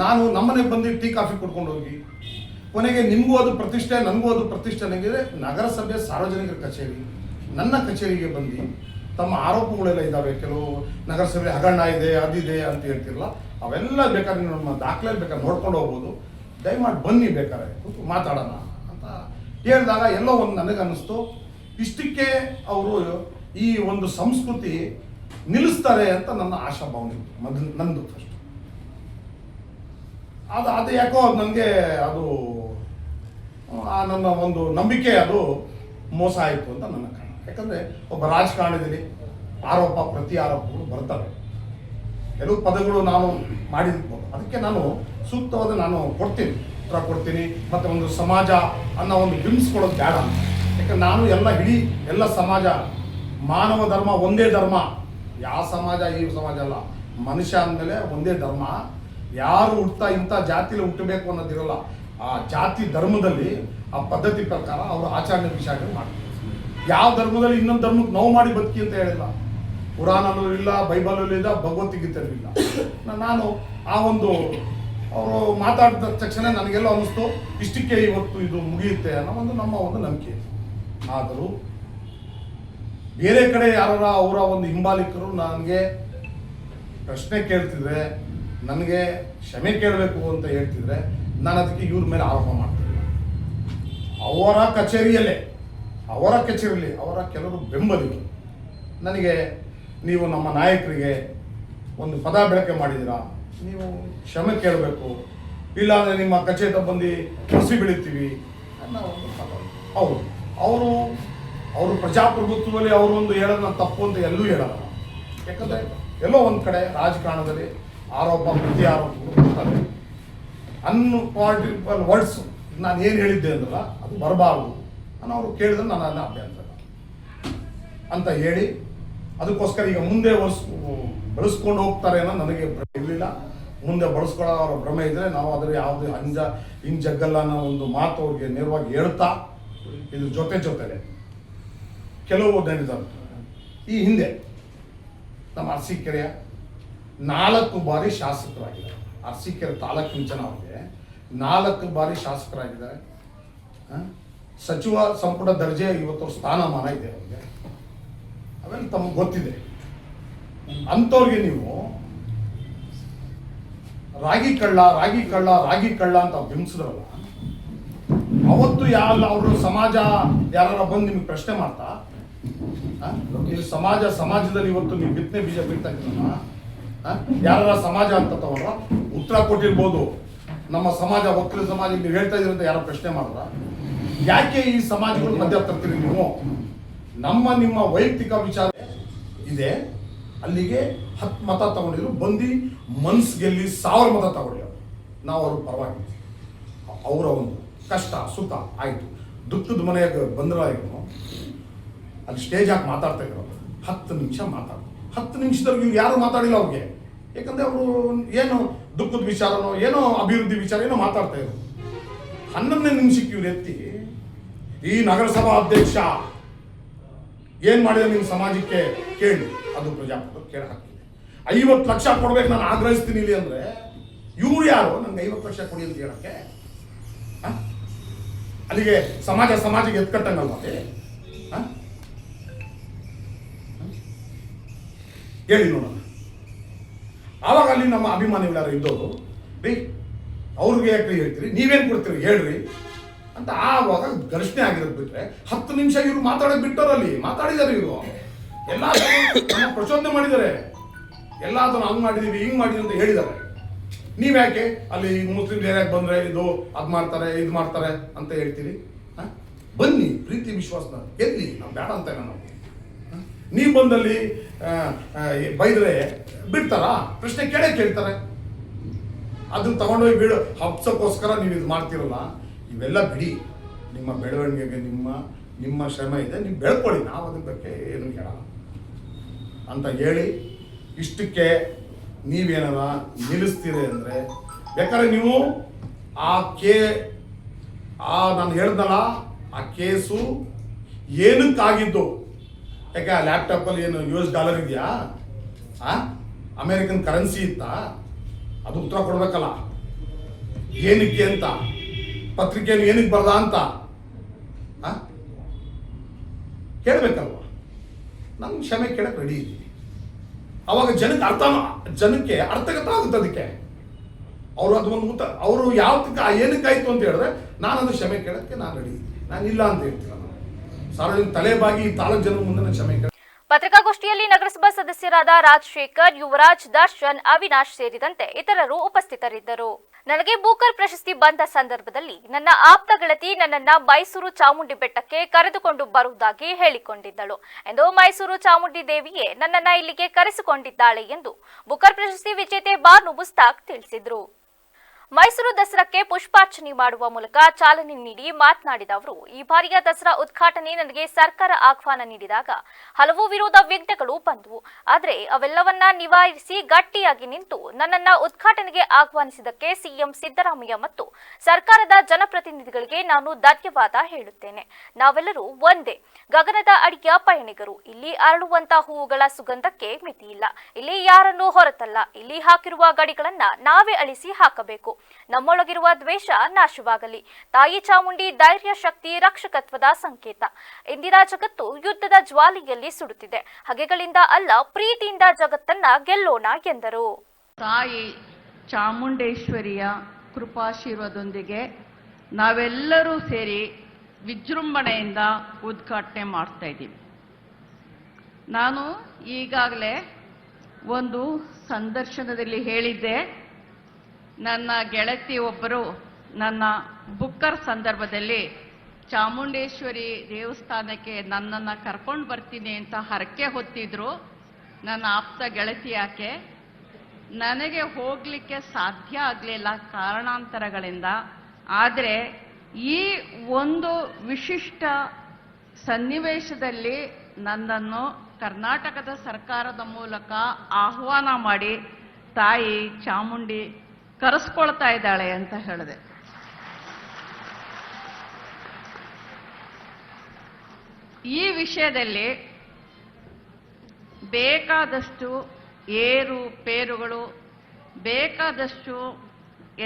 ನಾನು ನಮ್ಮನೆಗೆ ಬಂದು ಟೀ ಕಾಫಿ ಕುಡ್ಕೊಂಡು ಹೋಗಿ ಕೊನೆಗೆ ನಿಮಗೂ ಅದು ಪ್ರತಿಷ್ಠೆ, ನನಗೂ ಅದು ಪ್ರತಿಷ್ಠೆ ನನಗಿದೆ. ನಗರಸಭೆ ಸಾರ್ವಜನಿಕರ ಕಚೇರಿ, ನನ್ನ ಕಚೇರಿಗೆ ಬಂದು ತಮ್ಮ ಆರೋಪಗಳೆಲ್ಲ ಇದ್ದಾವೆ, ಕೆಲವು ನಗರಸಭೆ ಹಗರಣ ಇದೆ, ಅದಿದೆ ಅಂತ ಹೇಳ್ತಿರಲ್ಲ, ಅವೆಲ್ಲ ಬೇಕಾದ್ರೆ ನಮ್ಮ ದಾಖಲೆ ಬೇಕಾದ್ರೆ ನೋಡ್ಕೊಂಡು ಹೋಗ್ಬೋದು, ದಯಮಾಡಿ ಬನ್ನಿ ಬೇಕಾದ್ರೆ ಮಾತಾಡೋಣ ಅಂತ ಹೇಳಿದಾಗ ಎಲ್ಲೋ ಒಂದು ನನಗನ್ನಿಸ್ತು, ಇಷ್ಟಕ್ಕೆ ಅವರು ಈ ಒಂದು ಸಂಸ್ಕೃತಿ ನಿಲ್ಲಿಸ್ತಾರೆ ಅಂತ ನನ್ನ ಆಶಾಭಾವನೆ ಇತ್ತು ನಂದು ಫಸ್ಟ್. ಅದು ಯಾಕೋ ನನಗೆ ಅದು ನನ್ನ ಒಂದು ನಂಬಿಕೆ ಅದು ಮೋಸ ಆಯಿತು ಅಂತ ನನ್ನ ಕಾರಣ. ಯಾಕಂದರೆ ಒಬ್ಬ ರಾಜಕಾರಣದಲ್ಲಿ ಆರೋಪ ಪ್ರತಿ ಆರೋಪಗಳು ಬರ್ತವೆ, ಕೆಲವು ಪದಗಳು ನಾನು ಮಾಡಿರ್ಬೋದು, ಅದಕ್ಕೆ ನಾನು ಸೂಕ್ತವಾದ ನಾನು ಉತ್ತರ ಕೊಡ್ತೀನಿ. ಮತ್ತು ಒಂದು ಸಮಾಜ ಅನ್ನೋ ಒಂದು ಬಿಂಬಿಸ್ಕೊಳ್ಳೋದು ಬೇಡ ಅಂತ. ಯಾಕಂದ್ರೆ ನಾನು ಎಲ್ಲ ಸಮಾಜ, ಮಾನವ ಧರ್ಮ ಒಂದೇ ಧರ್ಮ, ಯಾವ ಸಮಾಜ ಈ ಸಮಾಜ ಅಲ್ಲ, ಮನುಷ್ಯ ಅಂದಮೇಲೆ ಒಂದೇ ಧರ್ಮ. ಯಾರು ಇಂಥ ಜಾತಿಲಿ ಹುಟ್ಟಬೇಕು ಅನ್ನೋದಿರಲ್ಲ. ಆ ಜಾತಿ ಧರ್ಮದಲ್ಲಿ ಆ ಪದ್ಧತಿ ಪ್ರಕಾರ ಅವರು ಆಚರಣೆ ವಿಚಾರಗಳು ಮಾಡ್ತಾರೆ. ಯಾವ ಧರ್ಮದಲ್ಲಿ ಇನ್ನೊಂದು ಧರ್ಮಕ್ಕೆ ನೋವು ಮಾಡಿ ಬದುಕಿ ಅಂತ ಹೇಳಿಲ್ಲ. ಕುರಾನಲ್ಲೂ ಇಲ್ಲ, ಬೈಬಲಲ್ಲೂ ಇಲ್ಲ, ಭಗವದ್ಗೀತೆಯಲ್ಲೂ ಇಲ್ಲ. ನಾನು ಆ ಒಂದು ಅವರು ಮಾತಾಡಿದ ತಕ್ಷಣ ನನಗೆಲ್ಲ ಅನ್ನಿಸ್ತು, ಇಷ್ಟಕ್ಕೆ ಇವತ್ತು ಇದು ಮುಗಿಯುತ್ತೆ ಅನ್ನೋ ನಮ್ಮ ಒಂದು ನಂಬಿಕೆ. ಆದರೂ ಬೇರೆ ಕಡೆ ಯಾರ ಅವರ ಒಂದು ಹಿಂಬಾಲಿಕರು ನನಗೆ ಪ್ರಶ್ನೆ ಕೇಳ್ತಿದ್ರೆ, ನನಗೆ ಕ್ಷಮೆ ಕೇಳಬೇಕು ಅಂತ ಹೇಳ್ತಿದ್ರೆ, ನಾನು ಅದಕ್ಕೆ ಇವ್ರ ಮೇಲೆ ಆರೋಪ ಮಾಡ್ತಿಲ್ಲ. ಅವರ ಕಚೇರಿಯಲ್ಲಿ ಅವರ ಕೆಲವರು ಬೆಂಬಲಿಗರು ನನಗೆ, ನೀವು ನಮ್ಮ ನಾಯಕರಿಗೆ ಒಂದು ಪದ ಬಳಕೆ ಮಾಡಿದ್ದೀರಾ, ನೀವು ಕ್ಷಮೆ ಕೇಳಬೇಕು, ಇಲ್ಲಾಂದರೆ ನಿಮ್ಮ ಕಚೇರಿ ಬಂದು ಕಸಿ ಬೆಳಿತೀವಿ ಅನ್ನೋ ಒಂದು ಪದ. ಅವರು ಪ್ರಜಾಪ್ರಭುತ್ವದಲ್ಲಿ ಅವರೊಂದು ಹೇಳೋದನ್ನ ತಪ್ಪು ಅಂತ ಎಲ್ಲೂ ಹೇಳಲ್ಲ. ಯಾಕಂದರೆ ಎಲ್ಲೋ ಒಂದು ಕಡೆ ರಾಜಕಾರಣದಲ್ಲಿ ಆರೋಪ ಪ್ರತಿ ಆರೋಪಗಳು ಬರ್ತವೆ. ಅನ್ಪಾರ್ಟಿಬಲ್ ವರ್ಡ್ಸ್ ನಾನು ಏನು ಹೇಳಿದ್ದೆ ಅಂದ್ರಲ್ಲ ಅದು ಬರಬಾರ್ದು ನಾನು ಅವರು ಕೇಳಿದ್ರೆ ನಾನು ಅದನ್ನ ಅಭ್ಯಂತರ ಅಂತ ಹೇಳಿ ಅದಕ್ಕೋಸ್ಕರ ಈಗ ಮುಂದೆ ಬಳಸ್ಕೊಂಡು ಹೋಗ್ತಾರೆ ಅನ್ನೋ ನನಗೆ ಇರಲಿಲ್ಲ. ಮುಂದೆ ಬಳಸ್ಕೊಳ್ಳೋ ಅವರ ಭ್ರಮೆ ಇದ್ದರೆ ನಾವು ಅದರ ಯಾವುದೇ ಹಿಂಜಗ್ಗಲ್ಲ ಅನ್ನೋ ಒಂದು ಮಾತು ಅವ್ರಿಗೆ ನೇರವಾಗಿ ಹೇಳ್ತಾ ಇದ್ರ ಜೊತೆಲೆ ಕೆಲವು ನಡೆದರು. ಈ ಹಿಂದೆ ನಮ್ಮ ಅರಸೀಕೆರೆಯ 4 ಬಾರಿ ಶಾಸಕರಾಗಿದ್ದಾರೆ. ಅರಸೀಕೆರೆ ತಾಲೂಕಿನ ಜನ ಅವ್ರಿಗೆ 4 ಬಾರಿ ಶಾಸಕರಾಗಿದ್ದಾರೆ. ಸಚಿವ ಸಂಪುಟ ದರ್ಜೆ ಇವತ್ತು ಸ್ಥಾನಮಾನ ಇದೆ ಅವ್ರಿಗೆ. ಅವೆಲ್ಲ ತಮಗೆ ಗೊತ್ತಿದೆ. ಅಂಥವ್ರಿಗೆ ನೀವು ರಾಗಿ ಕಳ್ಳ ಅಂತ ಬಿಂಬಿಸಿದ್ರಲ್ಲ, ಅವತ್ತು ಅವರು ಸಮಾಜ ಯಾರು ಬಂದು ನಿಮಗೆ ಪ್ರಶ್ನೆ ಮಾಡ್ತಾ ನೀವು ಸಮಾಜದಲ್ಲಿ ಇವತ್ತು ನೀವು ಬಿತ್ತನೆ ಬೀಜ ಬಿಡ್ತಕ್ಕಂಥ ಯಾರ ಸಮಾಜ ಅಂತ ತಗೊಂಡ್ರ ಉತ್ತರ ಕೊಟ್ಟಿರ್ಬೋದು. ನಮ್ಮ ಸಮಾಜ ಒಕ್ಕಲ ಸಮಾಜ ನೀವು ಹೇಳ್ತಾ ಇದೀರಿ ಅಂತ ಯಾರೋ ಪ್ರಶ್ನೆ ಮಾಡಿದ್ರ ಯಾಕೆ ಈ ಸಮಾಜಗಳು ಮಧ್ಯ ತರ್ತೀರಿ ನೀವು? ನಿಮ್ಮ ವೈಯಕ್ತಿಕ ವಿಚಾರ ಇದೆ. ಅಲ್ಲಿಗೆ 10 ಮತ ತಗೊಂಡಿದ್ರು, ಬಂದು ಮನ್ಸ್ ಗೆಲ್ಲಿ 1000 ಮತ ತಗೊಂಡಿದ್ರು. ನಾವು ಅವ್ರ ಪರವಾಗಿ ಅವರ ಒಂದು ಕಷ್ಟ ಸುಖ ಆಯಿತು. ದುಃಖದ ಮನೆಯಾಗ ಬಂದ್ರ ಅಲ್ಲಿ ಸ್ಟೇಜ್ ಹಾಕಿ ಮಾತಾಡ್ತಾ ಇದ್ರು. 10 ನಿಮಿಷ ಮಾತಾಡ್ತಾರೆ. 10 ನಿಮಿಷದವ್ರಿಗೆ ಇವ್ರು ಯಾರು ಮಾತಾಡಿಲ್ಲ ಅವ್ರಿಗೆ. ಯಾಕಂದ್ರೆ ಅವರು ಏನು ದುಃಖದ ವಿಚಾರನೋ ಏನೋ ಅಭಿವೃದ್ಧಿ ವಿಚಾರ ಏನೋ ಮಾತಾಡ್ತಾ ಇದ್ರು. 11ನೇ ನಿಮಿಷಕ್ಕೆ ಇವ್ರು ಎತ್ತಿ ಈ ನಗರಸಭಾ ಅಧ್ಯಕ್ಷ ಏನ್ ಮಾಡಿದೆ ನಿಮ್ಮ ಸಮಾಜಕ್ಕೆ ಕೇಳಿ, ಅದು ಪ್ರಜಾಪ್ರಭುತ್ವ ಕೇಳ ಹಾಕ್ತಿದೆ. 50 ಲಕ್ಷ ಕೊಡ್ಬೇಕು ನಾನು ಆಗ್ರಹಿಸ್ತೀನಿ ಇಲ್ಲಿ ಅಂದ್ರೆ ಇವ್ರು ಯಾರು ನಂಗೆ 50 ಲಕ್ಷ ಕೊಡಿ ಅಂತ ಹೇಳಕ್ಕೆ? ಅಲ್ಲಿಗೆ ಸಮಾಜಕ್ಕೆ ಎತ್ಕಟ್ಟಂಗಲ್ವ? ಹೇಳಿ ನೋಡೋಣ. ಆವಾಗ ಅಲ್ಲಿ ನಮ್ಮ ಅಭಿಮಾನಿಗಳು ಇದ್ದವರು ರೀ ಅವ್ರಿಗೆ ಯಾಕೆ ಹೇಳ್ತೀರಿ, ನೀವೇನು ಕೊಡ್ತೀರಿ ಹೇಳ್ರಿ ಅಂತ ಆವಾಗ ಘರ್ಷಣೆ ಆಗಿರೋದು ಬಿಟ್ರೆ 10 ನಿಮಿಷ ಇವ್ರು ಮಾತಾಡೋದು ಬಿಟ್ಟವ್ರಲ್ಲಿ ಮಾತಾಡಿದ್ದಾರೆ. ಇವರು ಎಲ್ಲ ಪ್ರಚೋದನೆ ಮಾಡಿದ್ದಾರೆ. ಎಲ್ಲ ಅದನ್ನು ಹಂಗ್ ಮಾಡಿದೀವಿ ಹಿಂಗ್ ಮಾಡಿದೀವಿ ಅಂತ ಹೇಳಿದ್ದಾರೆ. ನೀವ್ಯಾಕೆ ಅಲ್ಲಿ ಮುಸ್ಲಿಂ ಏರಿಯಾಗೆ ಬಂದ್ರೆ ಅದು ಮಾಡ್ತಾರೆ ಅಂತ ಹೇಳ್ತೀರಿ? ಬನ್ನಿ, ಪ್ರೀತಿ ವಿಶ್ವಾಸನ ಎಲ್ಲಿ ನಾವು ಬೇಡ ಅಂತ ನಾವು. ನೀವು ಬಂದಲ್ಲಿ ಬೈದ್ರೆ ಬಿಡ್ತಾರ? ಪ್ರಶ್ನೆ ಕೇಳ್ತಾರೆ. ಅದನ್ನ ತಗೊಂಡೋಗಿ ಬಿಡು ಹಬ್ಸಕ್ಕೋಸ್ಕರ ನೀವು ಇದು ಮಾಡ್ತಿರಲ್ಲ. ಇವೆಲ್ಲ ಬಿಡಿ. ನಿಮ್ಮ ಬೆಳವಣಿಗೆಗೆ ನಿಮ್ಮ ಶ್ರಮ ಇದೆ, ನೀವು ಬೆಳ್ಕೊಳ್ಳಿ, ನಾವು ಅದ್ರ ಬಗ್ಗೆ ಏನು ಹೇಳಲ್ಲ ಅಂತ ಹೇಳಿ ಇಷ್ಟಕ್ಕೆ ನೀವೇನಾರ ನಿಲ್ಲಿಸ್ತೀರಿ ಅಂದರೆ ಬೇಕಾದ್ರೆ ನೀವು ನಾನು ಹೇಳ್ದಲ್ಲ ಆ ಕೇಸು ಏನಕ್ಕಾಗಿದ್ದು, ಯಾಕೆ ಆ ಲ್ಯಾಪ್ಟಾಪಲ್ಲಿ ಏನು $US ಇದೆಯಾ? ಅಮೇರಿಕನ್ ಕರೆನ್ಸಿ ಇತ್ತಾ? ಅದು ಉತ್ತರ ಕೊಡ್ಬೇಕಲ್ಲ. ಏನಕ್ಕೆ ಅಂತ ಪತ್ರಿಕೆಯನ್ನು ಏನಕ್ಕೆ ಬರ್ದ ಅಂತ ಕೇಳಬೇಕಲ್ವ? ನಮ್ಗೆ ಕ್ಷಮೆ ಕೇಳಕ್ಕೆ ರೆಡಿ ಇದ್ದೀವಿ. ಅವಾಗ ಜನಕ್ಕೆ ಅರ್ಥಗತ ಆಗುತ್ತೆ. ಅದಕ್ಕೆ ಅವರು ಅದೊಂದು ಅವರು ಯಾವತ್ತಕ್ಕೆ ಏನಕ್ಕಾಯ್ತು ಅಂತ ಹೇಳಿದ್ರೆ ನಾನು ಅದು ಕ್ಷಮೆ ಕೇಳಕ್ಕೆ ನಾನು ರೆಡಿ ಇದ್ದೀನಿ. ನಾನು ಇಲ್ಲ ಅಂತ ಹೇಳ್ತಿಲ್ಲ. ನಾನು ಸಾರ್ವಜನಿಕ ತಲೆಬಾಗಿ ತಾಲೂಕು ಜನರ ಮುಂದೆ ನಾನು ಕ್ಷಮೆ ಕೇಳ. ಪತ್ರಿಕಾಗೋಷ್ಠಿಯಲ್ಲಿ ನಗರಸಭಾ ಸದಸ್ಯರಾದ ರಾಜಶೇಖರ್, ಯುವರಾಜ್, ದರ್ಶನ್, ಅವಿನಾಶ್ ಸೇರಿದಂತೆ ಇತರರು ಉಪಸ್ಥಿತರಿದ್ದರು. ನನಗೆ ಬೂಕರ್ ಪ್ರಶಸ್ತಿ ಬಂದ ಸಂದರ್ಭದಲ್ಲಿ ನನ್ನ ಆಪ್ತ ಗೆಳತಿ ನನ್ನನ್ನ ಮೈಸೂರು ಚಾಮುಂಡಿ ಬೆಟ್ಟಕ್ಕೆ ಕರೆದುಕೊಂಡು ಬರುವುದಾಗಿ ಹೇಳಿಕೊಂಡಿದ್ದಳು ಎಂದು ಮೈಸೂರು ಚಾಮುಂಡಿ ದೇವಿಯೇ ನನ್ನನ್ನ ಇಲ್ಲಿಗೆ ಕರೆಸಿಕೊಂಡಿದ್ದಾಳೆ ಎಂದು ಬೂಕರ್ ಪ್ರಶಸ್ತಿ ವಿಜೇತೆ ಬಾನು ಮುಸ್ತಾಕ್ ತಿಳಿಸಿದರು. ಮೈಸೂರು ದಸರಾಕ್ಕೆ ಪುಷ್ಪಾರ್ಚನೆ ಮಾಡುವ ಮೂಲಕ ಚಾಲನೆ ನೀಡಿ ಮಾತನಾಡಿದ ಅವರು, ಈ ಬಾರಿಯ ದಸರಾ ಉದ್ಘಾಟನೆ ನನಗೆ ಸರ್ಕಾರ ಆಹ್ವಾನ ನೀಡಿದಾಗ ಹಲವು ವಿರೋಧ ವಿಘ್ನಗಳು ಬಂದವು. ಆದರೆ ಅವೆಲ್ಲವನ್ನ ನಿವಾರಿಸಿ ಗಟ್ಟಿಯಾಗಿ ನಿಂತು ನನ್ನನ್ನ ಉದ್ಘಾಟನೆಗೆ ಆಹ್ವಾನಿಸಿದ್ದಕ್ಕೆ ಸಿಎಂ ಸಿದ್ದರಾಮಯ್ಯ ಮತ್ತು ಸರ್ಕಾರದ ಜನಪ್ರತಿನಿಧಿಗಳಿಗೆ ನಾನು ಧನ್ಯವಾದ ಹೇಳುತ್ತೇನೆ. ನಾವೆಲ್ಲರೂ ಒಂದೇ ಗಗನದ ಅಡಿಯ ಪಯಣಿಗರು. ಇಲ್ಲಿ ಅರಳುವಂತಹ ಹೂವುಗಳ ಸುಗಂಧಕ್ಕೆ ಮಿತಿಯಿಲ್ಲ. ಇಲ್ಲಿ ಯಾರನ್ನೂ ಹೊರತಲ್ಲ. ಇಲ್ಲಿ ಹಾಕಿರುವ ಗಡಿಗಳನ್ನ ನಾವೇ ಅಳಿಸಿ ಹಾಕಬೇಕು. ನಮ್ಮೊಳಗಿರುವ ದ್ವೇಷ ನಾಶವಾಗಲಿ. ತಾಯಿ ಚಾಮುಂಡಿ ಧೈರ್ಯ, ಶಕ್ತಿ, ರಕ್ಷಕತ್ವದ ಸಂಕೇತ. ಇಂದಿನ ಜಗತ್ತು ಯುದ್ಧದ ಜ್ವಾಲೆಯಲ್ಲಿ ಸುಡುತ್ತಿದೆ. ಹಗೆಗಳಿಂದ ಅಲ್ಲ, ಪ್ರೀತಿಯಿಂದ ಜಗತ್ತನ್ನ ಗೆಲ್ಲೋಣ ಎಂದರು. ತಾಯಿ ಚಾಮುಂಡೇಶ್ವರಿಯ ಕೃಪಾಶೀರ್ವಾದದೊಂದಿಗೆ ನಾವೆಲ್ಲರೂ ಸೇರಿ ವಿಜೃಂಭಣೆಯಿಂದ ಉದ್ಘಾಟನೆ ಮಾಡ್ತಾ ಇದ್ದೀವಿ. ನಾನು ಈಗಾಗಲೇ ಒಂದು ಸಂದರ್ಶನದಲ್ಲಿ ಹೇಳಿದ್ದೆ, ನನ್ನ ಗೆಳತಿ ಒಬ್ಬರು ನನ್ನ ಬುಕ್ಕರ್ ಸಂದರ್ಭದಲ್ಲಿ ಚಾಮುಂಡೇಶ್ವರಿ ದೇವಸ್ಥಾನಕ್ಕೆ ನನ್ನನ್ನು ಕರ್ಕೊಂಡು ಬರ್ತೀನಿ ಅಂತ ಹರಕೆ ಹೊತ್ತಿದ್ರು. ನನ್ನ ಆಪ್ತ ಗೆಳತಿ ಯಾಕೆ ನನಗೆ ಹೋಗಲಿಕ್ಕೆ ಸಾಧ್ಯ ಆಗಲಿಲ್ಲ ಕಾರಣಾಂತರಗಳಿಂದ. ಆದರೆ ಈ ಒಂದು ವಿಶಿಷ್ಟ ಸನ್ನಿವೇಶದಲ್ಲಿ ನನ್ನನ್ನು ಕರ್ನಾಟಕದ ಸರ್ಕಾರದ ಮೂಲಕ ಆಹ್ವಾನ ಮಾಡಿ ತಾಯಿ ಚಾಮುಂಡಿ ಕರೆಸ್ಕೊಳ್ತಾ ಇದ್ದಾಳೆ ಅಂತ ಹೇಳಿದೆ. ಈ ವಿಷಯದಲ್ಲಿ ಬೇಕಾದಷ್ಟು ಏರುಪೇರುಗಳು, ಬೇಕಾದಷ್ಟು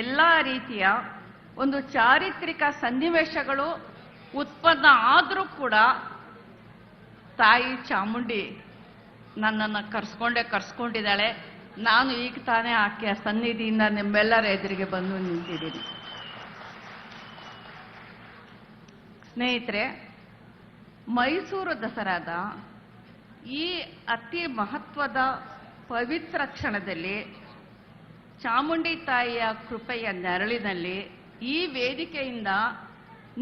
ಎಲ್ಲ ರೀತಿಯ ಒಂದು ಚಾರಿತ್ರಿಕ ಸನ್ನಿವೇಶಗಳು ಉತ್ಪನ್ನ ಆದರೂ ಕೂಡ ತಾಯಿ ಚಾಮುಂಡಿ ನನ್ನನ್ನು ಕರ್ಸ್ಕೊಂಡಿದ್ದಾಳೆ. ನಾನು ಈಗ ತಾನೇ ಆಕೆಯ ಸನ್ನಿಧಿಯಿಂದ ನಿಮ್ಮೆಲ್ಲರ ಎದುರಿಗೆ ಬಂದು ನಿಂತಿದ್ದೀನಿ. ಸ್ನೇಹಿತರೆ, ಮೈಸೂರು ದಸರಾದ ಈ ಅತಿ ಮಹತ್ವದ ಪವಿತ್ರ ಕ್ಷಣದಲ್ಲಿ ಚಾಮುಂಡಿ ತಾಯಿಯ ಕೃಪೆಯ ನೆರಳಿನಲ್ಲಿ ಈ ವೇದಿಕೆಯಿಂದ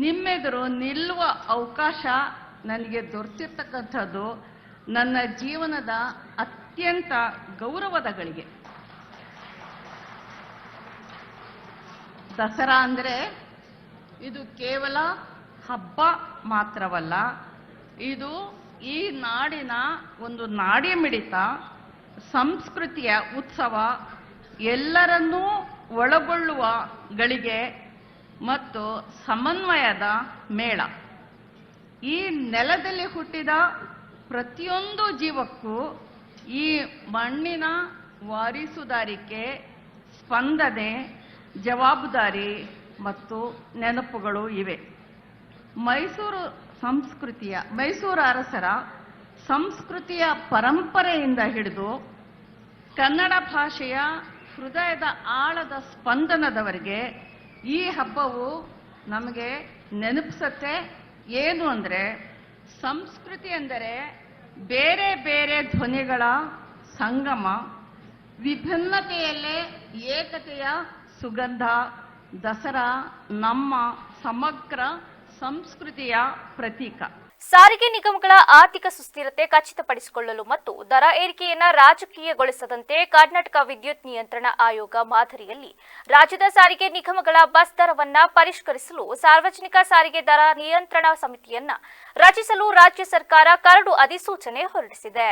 ನಿಮ್ಮೆದುರು ನಿಲ್ಲುವ ಅವಕಾಶ ನನಗೆ ದೊರೆತಿರ್ತಕ್ಕಂಥದ್ದು ನನ್ನ ಜೀವನದ ಅತ್ಯಂತ ಗೌರವದ ಗಳಿಗೆ. ದಸರಾ ಅಂದರೆ ಇದು ಕೇವಲ ಹಬ್ಬ ಮಾತ್ರವಲ್ಲ, ಇದು ಈ ನಾಡಿನ ಒಂದು ನಾಡಿ ಮಿಡಿತ, ಸಂಸ್ಕೃತಿಯ ಉತ್ಸವ, ಎಲ್ಲರನ್ನೂ ಒಳಗೊಳ್ಳುವ ಗಳಿಗೆ ಮತ್ತು ಸಮನ್ವಯದ ಮೇಳ. ಈ ನೆಲದಲ್ಲಿ ಹುಟ್ಟಿದ ಪ್ರತಿಯೊಂದು ಜೀವಕ್ಕೂ ಈ ಮಣ್ಣಿನ ವಾರಿಸುದಾರಿಕೆ, ಸ್ಪಂದನೆ, ಜವಾಬ್ದಾರಿ ಮತ್ತು ನೆನಪುಗಳು ಇವೆ. ಮೈಸೂರು ಅರಸರ ಸಂಸ್ಕೃತಿಯ ಪರಂಪರೆಯಿಂದ ಹಿಡಿದು ಕನ್ನಡ ಭಾಷೆಯ ಹೃದಯದ ಆಳದ ಸ್ಪಂದನದವರೆಗೆ ಈ ಹಬ್ಬವು ನಮಗೆ ನೆನಪಿಸುತ್ತೆ. ಏನು ಅಂದರೆ, ಸಂಸ್ಕೃತಿ ಎಂದರೆ ಬೇರೆ ಬೇರೆ ಧ್ವನಿಗಳ ಸಂಗಮ, ವಿಭಿನ್ನತೆಯಲ್ಲೇ ಏಕತೆಯ ಸುಗಂಧ. ದಸರಾ ನಮ್ಮ ಸಮಗ್ರ ಸಂಸ್ಕೃತಿಯ ಪ್ರತೀಕ. ಸಾರಿಗೆ ನಿಗಮಗಳ ಆರ್ಥಿಕ ಸುಸ್ಥಿರತೆ ಖಚಿತಪಡಿಸಿಕೊಳ್ಳಲು ಮತ್ತು ದರ ಏರಿಕೆಯನ್ನು ರಾಜಕೀಯಗೊಳಿಸದಂತೆ ಕರ್ನಾಟಕ ವಿದ್ಯುತ್ ನಿಯಂತ್ರಣ ಆಯೋಗ ಮಾದರಿಯಲ್ಲಿ ರಾಜ್ಯದ ಸಾರಿಗೆ ನಿಗಮಗಳ ಬಸ್ ದರವನ್ನು ಪರಿಷ್ಕರಿಸಲು ಸಾರ್ವಜನಿಕ ಸಾರಿಗೆ ದರ ನಿಯಂತ್ರಣ ಸಮಿತಿಯನ್ನ ರಚಿಸಲು ರಾಜ್ಯ ಸರ್ಕಾರ ಕರಡು ಅಧಿಸೂಚನೆ ಹೊರಡಿಸಿದೆ.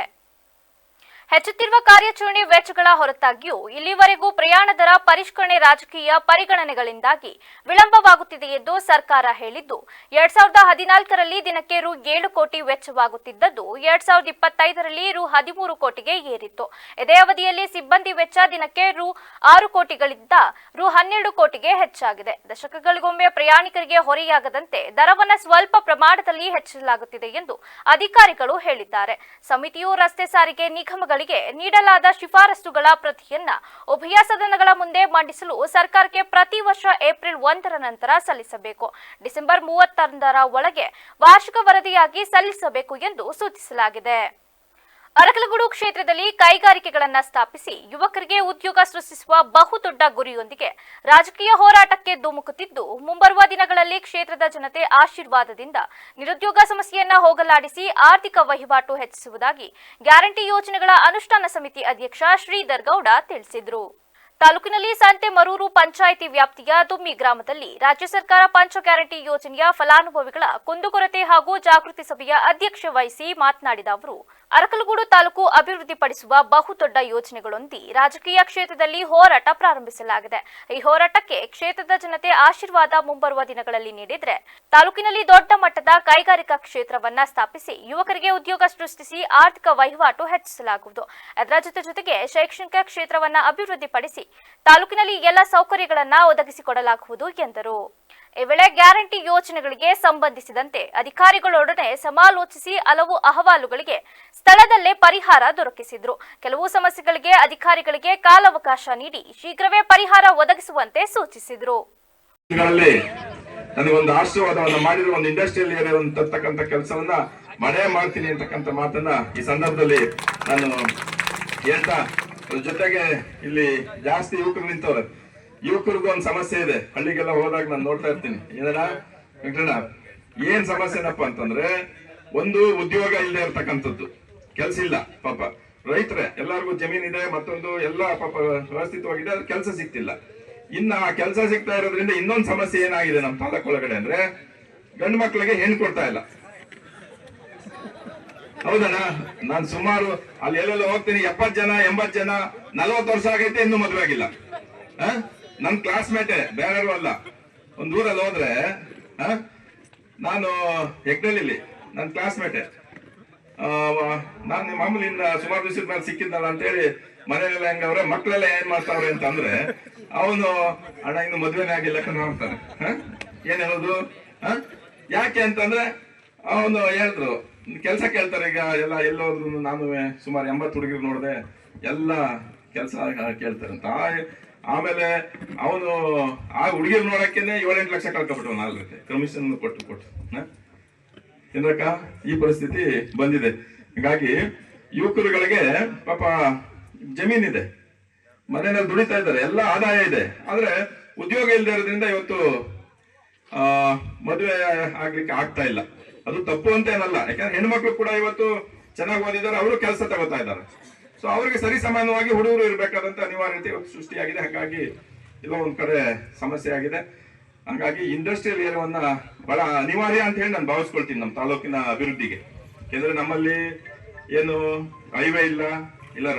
ಹೆಚ್ಚುತ್ತಿರುವ ಕಾರ್ಯಾಚರಣೆ ವೆಚ್ಚಗಳ ಹೊರತಾಗಿಯೂ ಇಲ್ಲಿವರೆಗೂ ಪ್ರಯಾಣ ದರ ಪರಿಷ್ಕರಣೆ ರಾಜಕೀಯ ಪರಿಗಣನೆಗಳಿಂದಾಗಿ ವಿಳಂಬವಾಗುತ್ತಿದೆ ಎಂದು ಸರ್ಕಾರ ಹೇಳಿದ್ದು, 2014ರಲ್ಲಿ ದಿನಕ್ಕೆ ರು 7 ಕೋಟಿ ವೆಚ್ಚವಾಗುತ್ತಿದ್ದದ್ದು 2025ರಲ್ಲಿ ರು 13 ಕೋಟಿಗೆ ಏರಿತ್ತು. ಇದೇ ಅವಧಿಯಲ್ಲಿ ಸಿಬ್ಬಂದಿ ವೆಚ್ಚ ದಿನಕ್ಕೆ ರು 6 ಕೋಟಿಗಳಿಂದ ರು 12 ಕೋಟಿಗೆ ಹೆಚ್ಚಾಗಿದೆ. ದಶಕಗಳಿಗೊಮ್ಮೆ ಪ್ರಯಾಣಿಕರಿಗೆ ಹೊರೆಯಾಗದಂತೆ ದರವನ್ನು ಸ್ವಲ್ಪ ಪ್ರಮಾಣದಲ್ಲಿ ಹೆಚ್ಚಿಸಲಾಗುತ್ತಿದೆ ಎಂದು ಅಧಿಕಾರಿಗಳು ಹೇಳಿದ್ದಾರೆ. ಸಮಿತಿಯು ರಸ್ತೆ ಸಾರಿಗೆ ನಿಗಮಗಳಿಗೆ ನೀಡಲಾದ ಶಿಫಾರಸುಗಳ ಪ್ರತಿಯನ್ನ ಉಭಯ ಸದನಗಳ ಮುಂದೆ ಮಂಡಿಸಲು ಸರ್ಕಾರಕ್ಕೆ ಪ್ರತಿ ವರ್ಷ ಏಪ್ರಿಲ್ 1ರ ನಂತರ ಸಲ್ಲಿಸಬೇಕು. ಡಿಸೆಂಬರ್ 31ರ ಒಳಗೆ ವಾರ್ಷಿಕ ವರದಿಯಾಗಿ ಸಲ್ಲಿಸಬೇಕು ಎಂದು ಸೂಚಿಸಲಾಗಿದೆ. ಅರಕಲಗೂಡು ಕ್ಷೇತ್ರದಲ್ಲಿ ಕೈಗಾರಿಕೆಗಳನ್ನು ಸ್ಥಾಪಿಸಿ ಯುವಕರಿಗೆ ಉದ್ಯೋಗ ಸೃಷ್ಟಿಸುವ ಬಹುದೊಡ್ಡ ಗುರಿಯೊಂದಿಗೆ ರಾಜಕೀಯ ಹೋರಾಟಕ್ಕೆ ಧುಮುಕುತ್ತಿದ್ದು, ಮುಂಬರುವ ದಿನಗಳಲ್ಲಿ ಕ್ಷೇತ್ರದ ಜನತೆ ಆಶೀರ್ವಾದದಿಂದ ನಿರುದ್ಯೋಗ ಸಮಸ್ಯೆಯನ್ನ ಹೋಗಲಾಡಿಸಿ ಆರ್ಥಿಕ ವಹಿವಾಟು ಹೆಚ್ಚಿಸುವುದಾಗಿ ಗ್ಯಾರಂಟಿ ಯೋಜನೆಗಳ ಅನುಷ್ಠಾನ ಸಮಿತಿ ಅಧ್ಯಕ್ಷ ಶ್ರೀಧರ್ ಗೌಡ ತಿಳಿಸಿದರು. ತಾಲೂಕಿನಲ್ಲಿ ಸಂತೆಮರೂರು ಪಂಚಾಯಿತಿ ವ್ಯಾಪ್ತಿಯ ದುಮ್ಮಿ ಗ್ರಾಮದಲ್ಲಿ ರಾಜ್ಯ ಸರ್ಕಾರ ಪಂಚ ಗ್ಯಾರಂಟಿ ಯೋಜನೆಯ ಫಲಾನುಭವಿಗಳ ಕುಂದುಕೊರತೆ ಹಾಗೂ ಜಾಗೃತಿ ಸಭೆಯ ಅಧ್ಯಕ್ಷತೆ ವಹಿಸಿ ಮಾತನಾಡಿದ ಅವರು, ಅರಕಲಗೂಡು ತಾಲೂಕು ಅಭಿವೃದ್ಧಿಪಡಿಸುವ ಬಹುದೊಡ್ಡ ಯೋಜನೆಗಳೊಂದಿ ರಾಜಕೀಯ ಕ್ಷೇತ್ರದಲ್ಲಿ ಹೋರಾಟ ಪ್ರಾರಂಭಿಸಲಾಗಿದೆ. ಈ ಹೋರಾಟಕ್ಕೆ ಕ್ಷೇತ್ರದ ಜನತೆ ಆಶೀರ್ವಾದ ಮುಂಬರುವ ದಿನಗಳಲ್ಲಿ ನೀಡಿದ್ರೆ ತಾಲೂಕಿನಲ್ಲಿ ದೊಡ್ಡ ಮಟ್ಟದ ಕೈಗಾರಿಕಾ ಕ್ಷೇತ್ರವನ್ನ ಸ್ಥಾಪಿಸಿ ಯುವಕರಿಗೆ ಉದ್ಯೋಗ ಸೃಷ್ಟಿಸಿ ಆರ್ಥಿಕ ವಹಿವಾಟು ಹೆಚ್ಚಿಸಲಾಗುವುದು. ಅದರ ಜೊತೆಗೆ ಶೈಕ್ಷಣಿಕ ಕ್ಷೇತ್ರವನ್ನ ಅಭಿವೃದ್ಧಿಪಡಿಸಿ ತಾಲೂಕಿನಲ್ಲಿ ಎಲ್ಲ ಸೌಕರ್ಯಗಳನ್ನ ಒದಗಿಸಿಕೊಡಲಾಗುವುದು ಎಂದರು. ಈ ವೇಳೆ ಗ್ಯಾರಂಟಿ ಯೋಜನೆಗಳಿಗೆ ಸಂಬಂಧಿಸಿದಂತೆ ಅಧಿಕಾರಿಗಳೊಡನೆ ಸಮಾಲೋಚಿಸಿ ಹಲವು ಅಹವಾಲುಗಳಿಗೆ ಸ್ಥಳದಲ್ಲೇ ಪರಿಹಾರ ದೊರಕಿಸಿದ್ರು. ಕೆಲವು ಸಮಸ್ಯೆಗಳಿಗೆ ಅಧಿಕಾರಿಗಳಿಗೆ ಕಾಲಾವಕಾಶ ನೀಡಿ ಶೀಘ್ರವೇ ಪರಿಹಾರ ಒದಗಿಸುವಂತೆ ಸೂಚಿಸಿದ್ರು. ನನಗೊಂದು ಆಶೀರ್ವಾದವನ್ನು ಮಾಡಿರುವ ಒಂದು ಇಂಡಸ್ಟ್ರಿಯಲ್ ಏರಿಯಾ ತರ್ತಕ್ಕಂಥ ಕೆಲಸವನ್ನ ಮಾಡೇ ಮಾಡ್ತೀನಿ ಅಂತಕ್ಕಂಥ ಮಾತನ್ನ ಈ ಸಂದರ್ಭದಲ್ಲಿ ನಾನು ಹೇಳ್ತಾ, ಜೊತೆಗೆ ಇಲ್ಲಿ ಜಾಸ್ತಿ ಯುವಕರು ನಿಂತವ್ರೆ. ಯುವಕರಿಗೂ ಒಂದು ಸಮಸ್ಯೆ ಇದೆ. ಹಳ್ಳಿಗೆಲ್ಲ ಹೋದಾಗ ನಾನು ನೋಡ್ತಾ ಇರ್ತೀನಿ. ಏನ್ ಸಮಸ್ಯೆನಪ್ಪ ಅಂತಂದ್ರೆ, ಒಂದು ಉದ್ಯೋಗ ಇಲ್ಲದೆ ಇರ್ತಕ್ಕಂಥದ್ದು, ಕೆಲ್ಸ ಇಲ್ಲ. ಪಾಪ ರೈತರೇ, ಎಲ್ಲರಿಗೂ ಜಮೀನ್ ಇದೆ, ಮತ್ತೊಂದು ಎಲ್ಲ ಪಾಪ ವ್ಯವಸ್ಥಿತವಾಗಿದೆ, ಅದು ಕೆಲಸ ಸಿಗ್ತಿಲ್ಲ. ಇನ್ನ ಕೆಲಸ ಸಿಗ್ತಾ ಇರೋದ್ರಿಂದ ಇನ್ನೊಂದು ಸಮಸ್ಯೆ ಏನಾಗಿದೆ ನಮ್ಮ ತಾಲೂಕು ಒಳಗಡೆ ಅಂದ್ರೆ ಗಂಡು ಮಕ್ಕಳಿಗೆ ಹೆಣ್ಣು ಕೊಡ್ತಾ ಇಲ್ಲ. ಹೌದಣ್ಣ, ನಾನ್ ಸುಮಾರು ಅಲ್ಲಿ ಎಲ್ಲೆಲ್ಲ ಹೋಗ್ತೀನಿ, 70 ಜನ 80 ಜನ 40 ವರ್ಷ ಆಗೈತೆ ಇನ್ನೂ ಮದುವೆ ಆಗಿಲ್ಲ. ನನ್ ಕ್ಲಾಸ್ಮೇಟೆ, ಬೇರೆಯವರು ಅಲ್ಲ. ಒಂದ್ ಊರಲ್ಲಿ ಹೋದ್ರೆ ನಾನು ಹೆಗ್ನಳ್ಳಿ ನನ್ನ ಕ್ಲಾಸ್ಮೇಟೆ, ನಾನು ಮಾಮೂಲಿ ಸುಮಾರು ದಿವಸದ ಮೇಲೆ ಸಿಕ್ಕಿದ್ದಲ್ಲ ಅಂತೇಳಿ ಮನೆಯಲ್ಲೆಲ್ಲ ಹೆಂಗವ್ರೆ, ಮಕ್ಕಳೆಲ್ಲ ಏನ್ ಮಾಡ್ತಾವ್ರೆ ಅಂತಂದ್ರೆ ಅವನು ಅಣ್ಣ ಇನ್ನು ಮದ್ವೆನೇ ಆಗಿಲ್ಲ ಅಂತಾನೆ. ಏನ್ ಹೇಳೋದು? ಯಾಕೆ ಅಂತಂದ್ರೆ ಅವನು ಹೇಳಿದ್ರು ಕೆಲಸ ಕೇಳ್ತಾರೆ. ಈಗ ಎಲ್ಲ ಎಲ್ಲೋದ್ರು ನಾನು ಸುಮಾರು 80 ಹುಡುಗಿರು ನೋಡಿದೆ, ಎಲ್ಲ ಕೆಲಸ ಕೇಳ್ತಾರೆ ಅಂತ. ಆಮೇಲೆ ಅವನು ಆ ಹುಡುಗಿರು ನೋಡಕ್ಕೇನೆ 7-8 ಲಕ್ಷ ಕಳ್ಕೊಬಿಟ್ಟು ನಾಲ್ಕು ಕಮಿಷನ್ ಕೊಟ್ಟು ಏನಕ್ಕ ಈ ಪರಿಸ್ಥಿತಿ ಬಂದಿದೆ. ಹೀಗಾಗಿ ಯುವಕರುಗಳಿಗೆ ಪಾಪ ಜಮೀನಿದೆ, ಮನೆಯಲ್ಲಿ ದುಡಿತಾ ಇದ್ದಾರೆ, ಎಲ್ಲ ಆದಾಯ ಇದೆ, ಆದ್ರೆ ಉದ್ಯೋಗ ಇಲ್ಲದೆ ಇರೋದ್ರಿಂದ ಇವತ್ತು ಮದುವೆ ಆಗ್ಲಿಕ್ಕೆ ಆಗ್ತಾ ಇಲ್ಲ. ಅದು ತಪ್ಪು ಅಂತ ಏನಲ್ಲ, ಯಾಕಂದ್ರೆ ಹೆಣ್ಮಕ್ಳು ಕೂಡ ಇವತ್ತು ಚೆನ್ನಾಗಿ ಓದಿದ್ದಾರೆ, ಅವರು ಕೆಲಸ ತಗೋತಾ ಇದ್ದಾರೆ. ಸೊ ಅವ್ರಿಗೆ ಸರಿ ಸಮಾನವಾಗಿ ಹುಡುಗರು ಇರಬೇಕಾದಂತ ಅನಿವಾರ್ಯತೆ ಇವತ್ತು ಸೃಷ್ಟಿಯಾಗಿದೆ. ಹಾಗಾಗಿ ಇದು ಒಂದ್ ಕಡೆ ಸಮಸ್ಯೆ ಆಗಿದೆ. ಹಾಗಾಗಿ ಇಂಡಸ್ಟ್ರಿಯಲ್ ಏರಿಯಾವನ್ನ ಬಹಳ ಅನಿವಾರ್ಯ ಅಂತ ಹೇಳಿ ನಾನು ಭಾವಿಸ್ಕೊಳ್ತೀನಿ ನಮ್ಮ ತಾಲೂಕಿನ ಅಭಿವೃದ್ಧಿಗೆ. ಯಾಕಂದ್ರೆ ನಮ್ಮಲ್ಲಿ ಏನು ಹೈವೇ ಇಲ್ಲ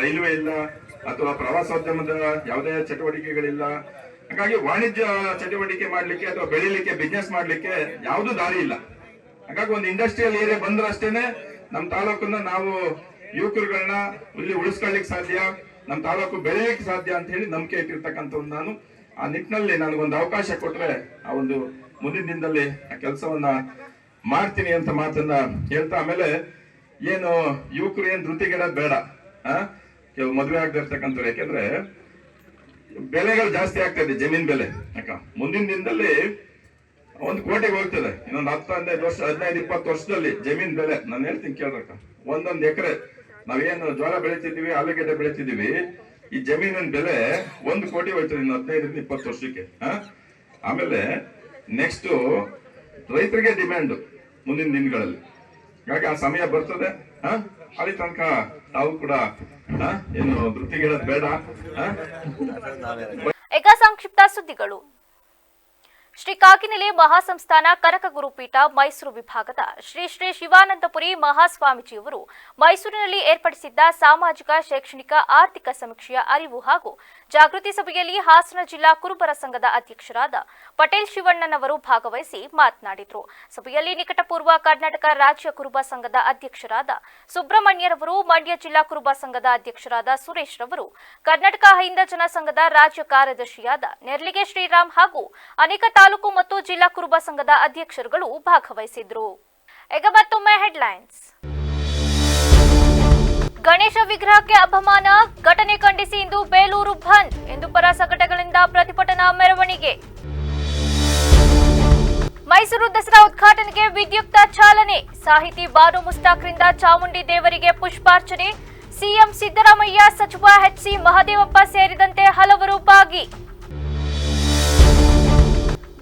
ರೈಲ್ವೆ ಇಲ್ಲ, ಅಥವಾ ಪ್ರವಾಸೋದ್ಯಮದ ಯಾವುದೇ ಚಟುವಟಿಕೆಗಳಿಲ್ಲ. ಹಾಗಾಗಿ ವಾಣಿಜ್ಯ ಚಟುವಟಿಕೆ ಮಾಡ್ಲಿಕ್ಕೆ ಅಥವಾ ಬೆಳಿಲಿಕ್ಕೆ ಬಿಸ್ನೆಸ್ ಮಾಡ್ಲಿಕ್ಕೆ ಯಾವ್ದು ದಾರಿ ಇಲ್ಲ. ಹಾಗಾಗಿ ಒಂದು ಇಂಡಸ್ಟ್ರಿಯಲ್ ಏರಿಯಾ ಬಂದ್ರಷ್ಟೇನೆ ನಮ್ಮ ತಾಲೂಕನ್ನ ನಾವು ಯುವಕರುಗಳನ್ನ ಇಲ್ಲಿ ಉಳಿಸ್ಕೊಳ್ಳಿಕ್ ಸಾಧ್ಯ, ನಮ್ಮ ತಾಲೂಕು ಬೆಳೆಯಲಿಕ್ಕೆ ಸಾಧ್ಯ ಅಂತ ಹೇಳಿ ನಂಬಿಕೆ ಇಟ್ಟಿರ್ತಕ್ಕಂಥದ್ದು ನಾನು. ಆ ನಿಟ್ಟಿನಲ್ಲಿ ನನಗೊಂದು ಅವಕಾಶ ಕೊಟ್ರೆ ಆ ಒಂದು ಮುಂದಿನ ದಿನದಲ್ಲಿ ಆ ಕೆಲಸವನ್ನ ಮಾಡ್ತೀನಿ ಅಂತ ಮಾತನ್ನ ಹೇಳ್ತಾ, ಆಮೇಲೆ ಏನು ಯುವಕರು ಏನ್ ಧೃತಿಗೆಡೋದು ಬೇಡ, ಕೆಲವು ಮದುವೆ ಆಗದಿರ್ತಕ್ಕಂಥವ್ರು. ಯಾಕೆಂದ್ರೆ ಬೆಲೆಗಳು ಜಾಸ್ತಿ ಆಗ್ತಾ ಇದೆ, ಜಮೀನ್ ಬೆಲೆ. ಯಾಕ ಮುಂದಿನ ದಿನದಲ್ಲಿ 1 ಕೋಟಿಗೆ ಹೋಗ್ತದೆ. ಇನ್ನೊಂದು 10-15 ವರ್ಷ 15-20 ವರ್ಷದಲ್ಲಿ ಜಮೀನ್ ಬೆಲೆ ನಾನು ಹೇಳ್ತೀನಿ ಕೇಳ್ರಕ್ಕ. ಒಂದೊಂದು ಎಕರೆ ನಾವೇನು ಜೋಳ ಬೆಳಿತಿದೀವಿ, ಆಲೂಗೆಡ್ಡೆ ಬೆಳಿತಿದೀವಿ, ಈ ಜಮೀನಿನ ಬೆಲೆ 1 ಕೋಟಿ ಹೋಗ್ತದೆ ಇನ್ನು 15-20 ವರ್ಷಕ್ಕೆ. ಆಮೇಲೆ ನೆಕ್ಸ್ಟ್ ರೈತರಿಗೆ ಡಿಮ್ಯಾಂಡ್ ಮುಂದಿನ ದಿನಗಳಲ್ಲಿ. ಹಾಗಾಗಿ ಆ ಸಮಯ ಬರ್ತದೆ. ಅಲ್ಲಿ ತನಕ ತಾವು ಕೂಡ ಏನು ಧೃತಿಗೆಡೋದು ಬೇಡ. ಈಗ ಸಂಕ್ಷಿಪ್ತ ಸುದ್ದಿಗಳು. ಶ್ರೀ ಕಾಕಿನೆಲೆ ಮಹಾಸಂಸ್ಥಾನ ಕನಕ ಗುರುಪೀಠ ಮೈಸೂರು ವಿಭಾಗದ ಶ್ರೀ ಶ್ರೀ ಶಿವಾನಂದಪುರಿ ಮಹಾಸ್ವಾಮೀಜಿಯವರು ಮೈಸೂರಿನಲ್ಲಿ ಏರ್ಪಡಿಸಿದ್ದ ಸಾಮಾಜಿಕ, ಶೈಕ್ಷಣಿಕ, ಆರ್ಥಿಕ ಸಮೀಕ್ಷೆಯ ಅರಿವು ಹಾಗೂ ಜಾಗೃತಿ ಸಭೆಯಲ್ಲಿ ಹಾಸನ ಜಿಲ್ಲಾ ಕುರುಬರ ಸಂಘದ ಅಧ್ಯಕ್ಷರಾದ ಪಟೇಲ್ ಶಿವಣ್ಣನವರು ಭಾಗವಹಿಸಿ ಮಾತನಾಡಿದರು. ಸಭೆಯಲ್ಲಿ ನಿಕಟಪೂರ್ವ ಕರ್ನಾಟಕ ರಾಜ್ಯ ಕುರುಬ ಸಂಘದ ಅಧ್ಯಕ್ಷರಾದ ಸುಬ್ರಹ್ಮಣ್ಯರವರು, ಮಂಡ್ಯ ಜಿಲ್ಲಾ ಕುರುಬ ಸಂಘದ ಅಧ್ಯಕ್ಷರಾದ ಸುರೇಶ್ ರವರು, ಕರ್ನಾಟಕ ಹೈಂದ ಜನ ಸಂಘದ ರಾಜ್ಯ ಕಾರ್ಯದರ್ಶಿಯಾದ ನೆರ್ಲಿಗೆ ಶ್ರೀರಾಮ್ ಹಾಗೂ ಅನೇಕ ತಾಲೂಕು ಮತ್ತು ಜಿಲ್ಲಾ ಕುರುಬ ಸಂಘದ ಅಧ್ಯಕ್ಷರುಗಳು ಭಾಗವಹಿಸಿದ್ರು. ಈಗ ಮತ್ತೊಮ್ಮೆ ಹೆಡ್ಲೈನ್ಸ್. ಗಣೇಶ ವಿಗ್ರಹಕ್ಕೆ ಅಪಮಾನ ಘಟನೆ ಖಂಡಿಸಿ ಇಂದು ಬೇಲೂರು ಬಂದ್, ಹಿಂದೂಪರ ಸಂಘಟನೆಗಳಿಂದ ಪ್ರತಿಭಟನಾ ಮೆರವಣಿಗೆ. ಮೈಸೂರು ದಸರಾ ಉದ್ಘಾಟನೆಗೆ ವಿದ್ಯುಕ್ತ ಚಾಲನೆ, ಸಾಹಿತಿ ಬಾನು ಮುಸ್ತಾಕ್ರಿಂದ ಚಾಮುಂಡಿ ದೇವರಿಗೆ ಪುಷ್ಪಾರ್ಚನೆ, ಸಿಎಂ ಸಿದ್ದರಾಮಯ್ಯ, ಸಚಿವ ಎಚ್ಸಿ ಮಹದೇವಪ್ಪ ಸೇರಿದಂತೆ ಹಲವರು ಭಾಗಿ.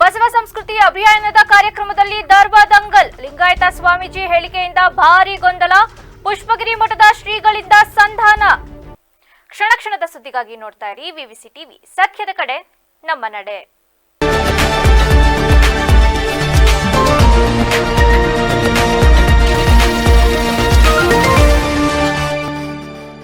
ಬಸವ ಸಂಸ್ಕೃತಿ ಅಭಿಯಾನದ ಕಾರ್ಯಕ್ರಮದಲ್ಲಿ ದರ್ಬಾ ದಂಗಲ್, ಲಿಂಗಾಯತ ಸ್ವಾಮೀಜಿ ಹೇಳಿಕೆಯಿಂದ ಭಾರೀ ಗೊಂದಲ, ಪುಷ್ಪಗಿರಿ ಮಠದ ಶ್ರೀಗಳಿಂದ ಸಂಧಾನ. ಕ್ಷಣ ಕ್ಷಣದ ಸುದ್ದಿಗಾಗಿ ನೋಡ್ತಾ ಇರಿ ವಿವಿಸಿ ಟಿವಿ, ಸತ್ಯದ ಕಡೆ ನಮ್ಮ ನಡೆ.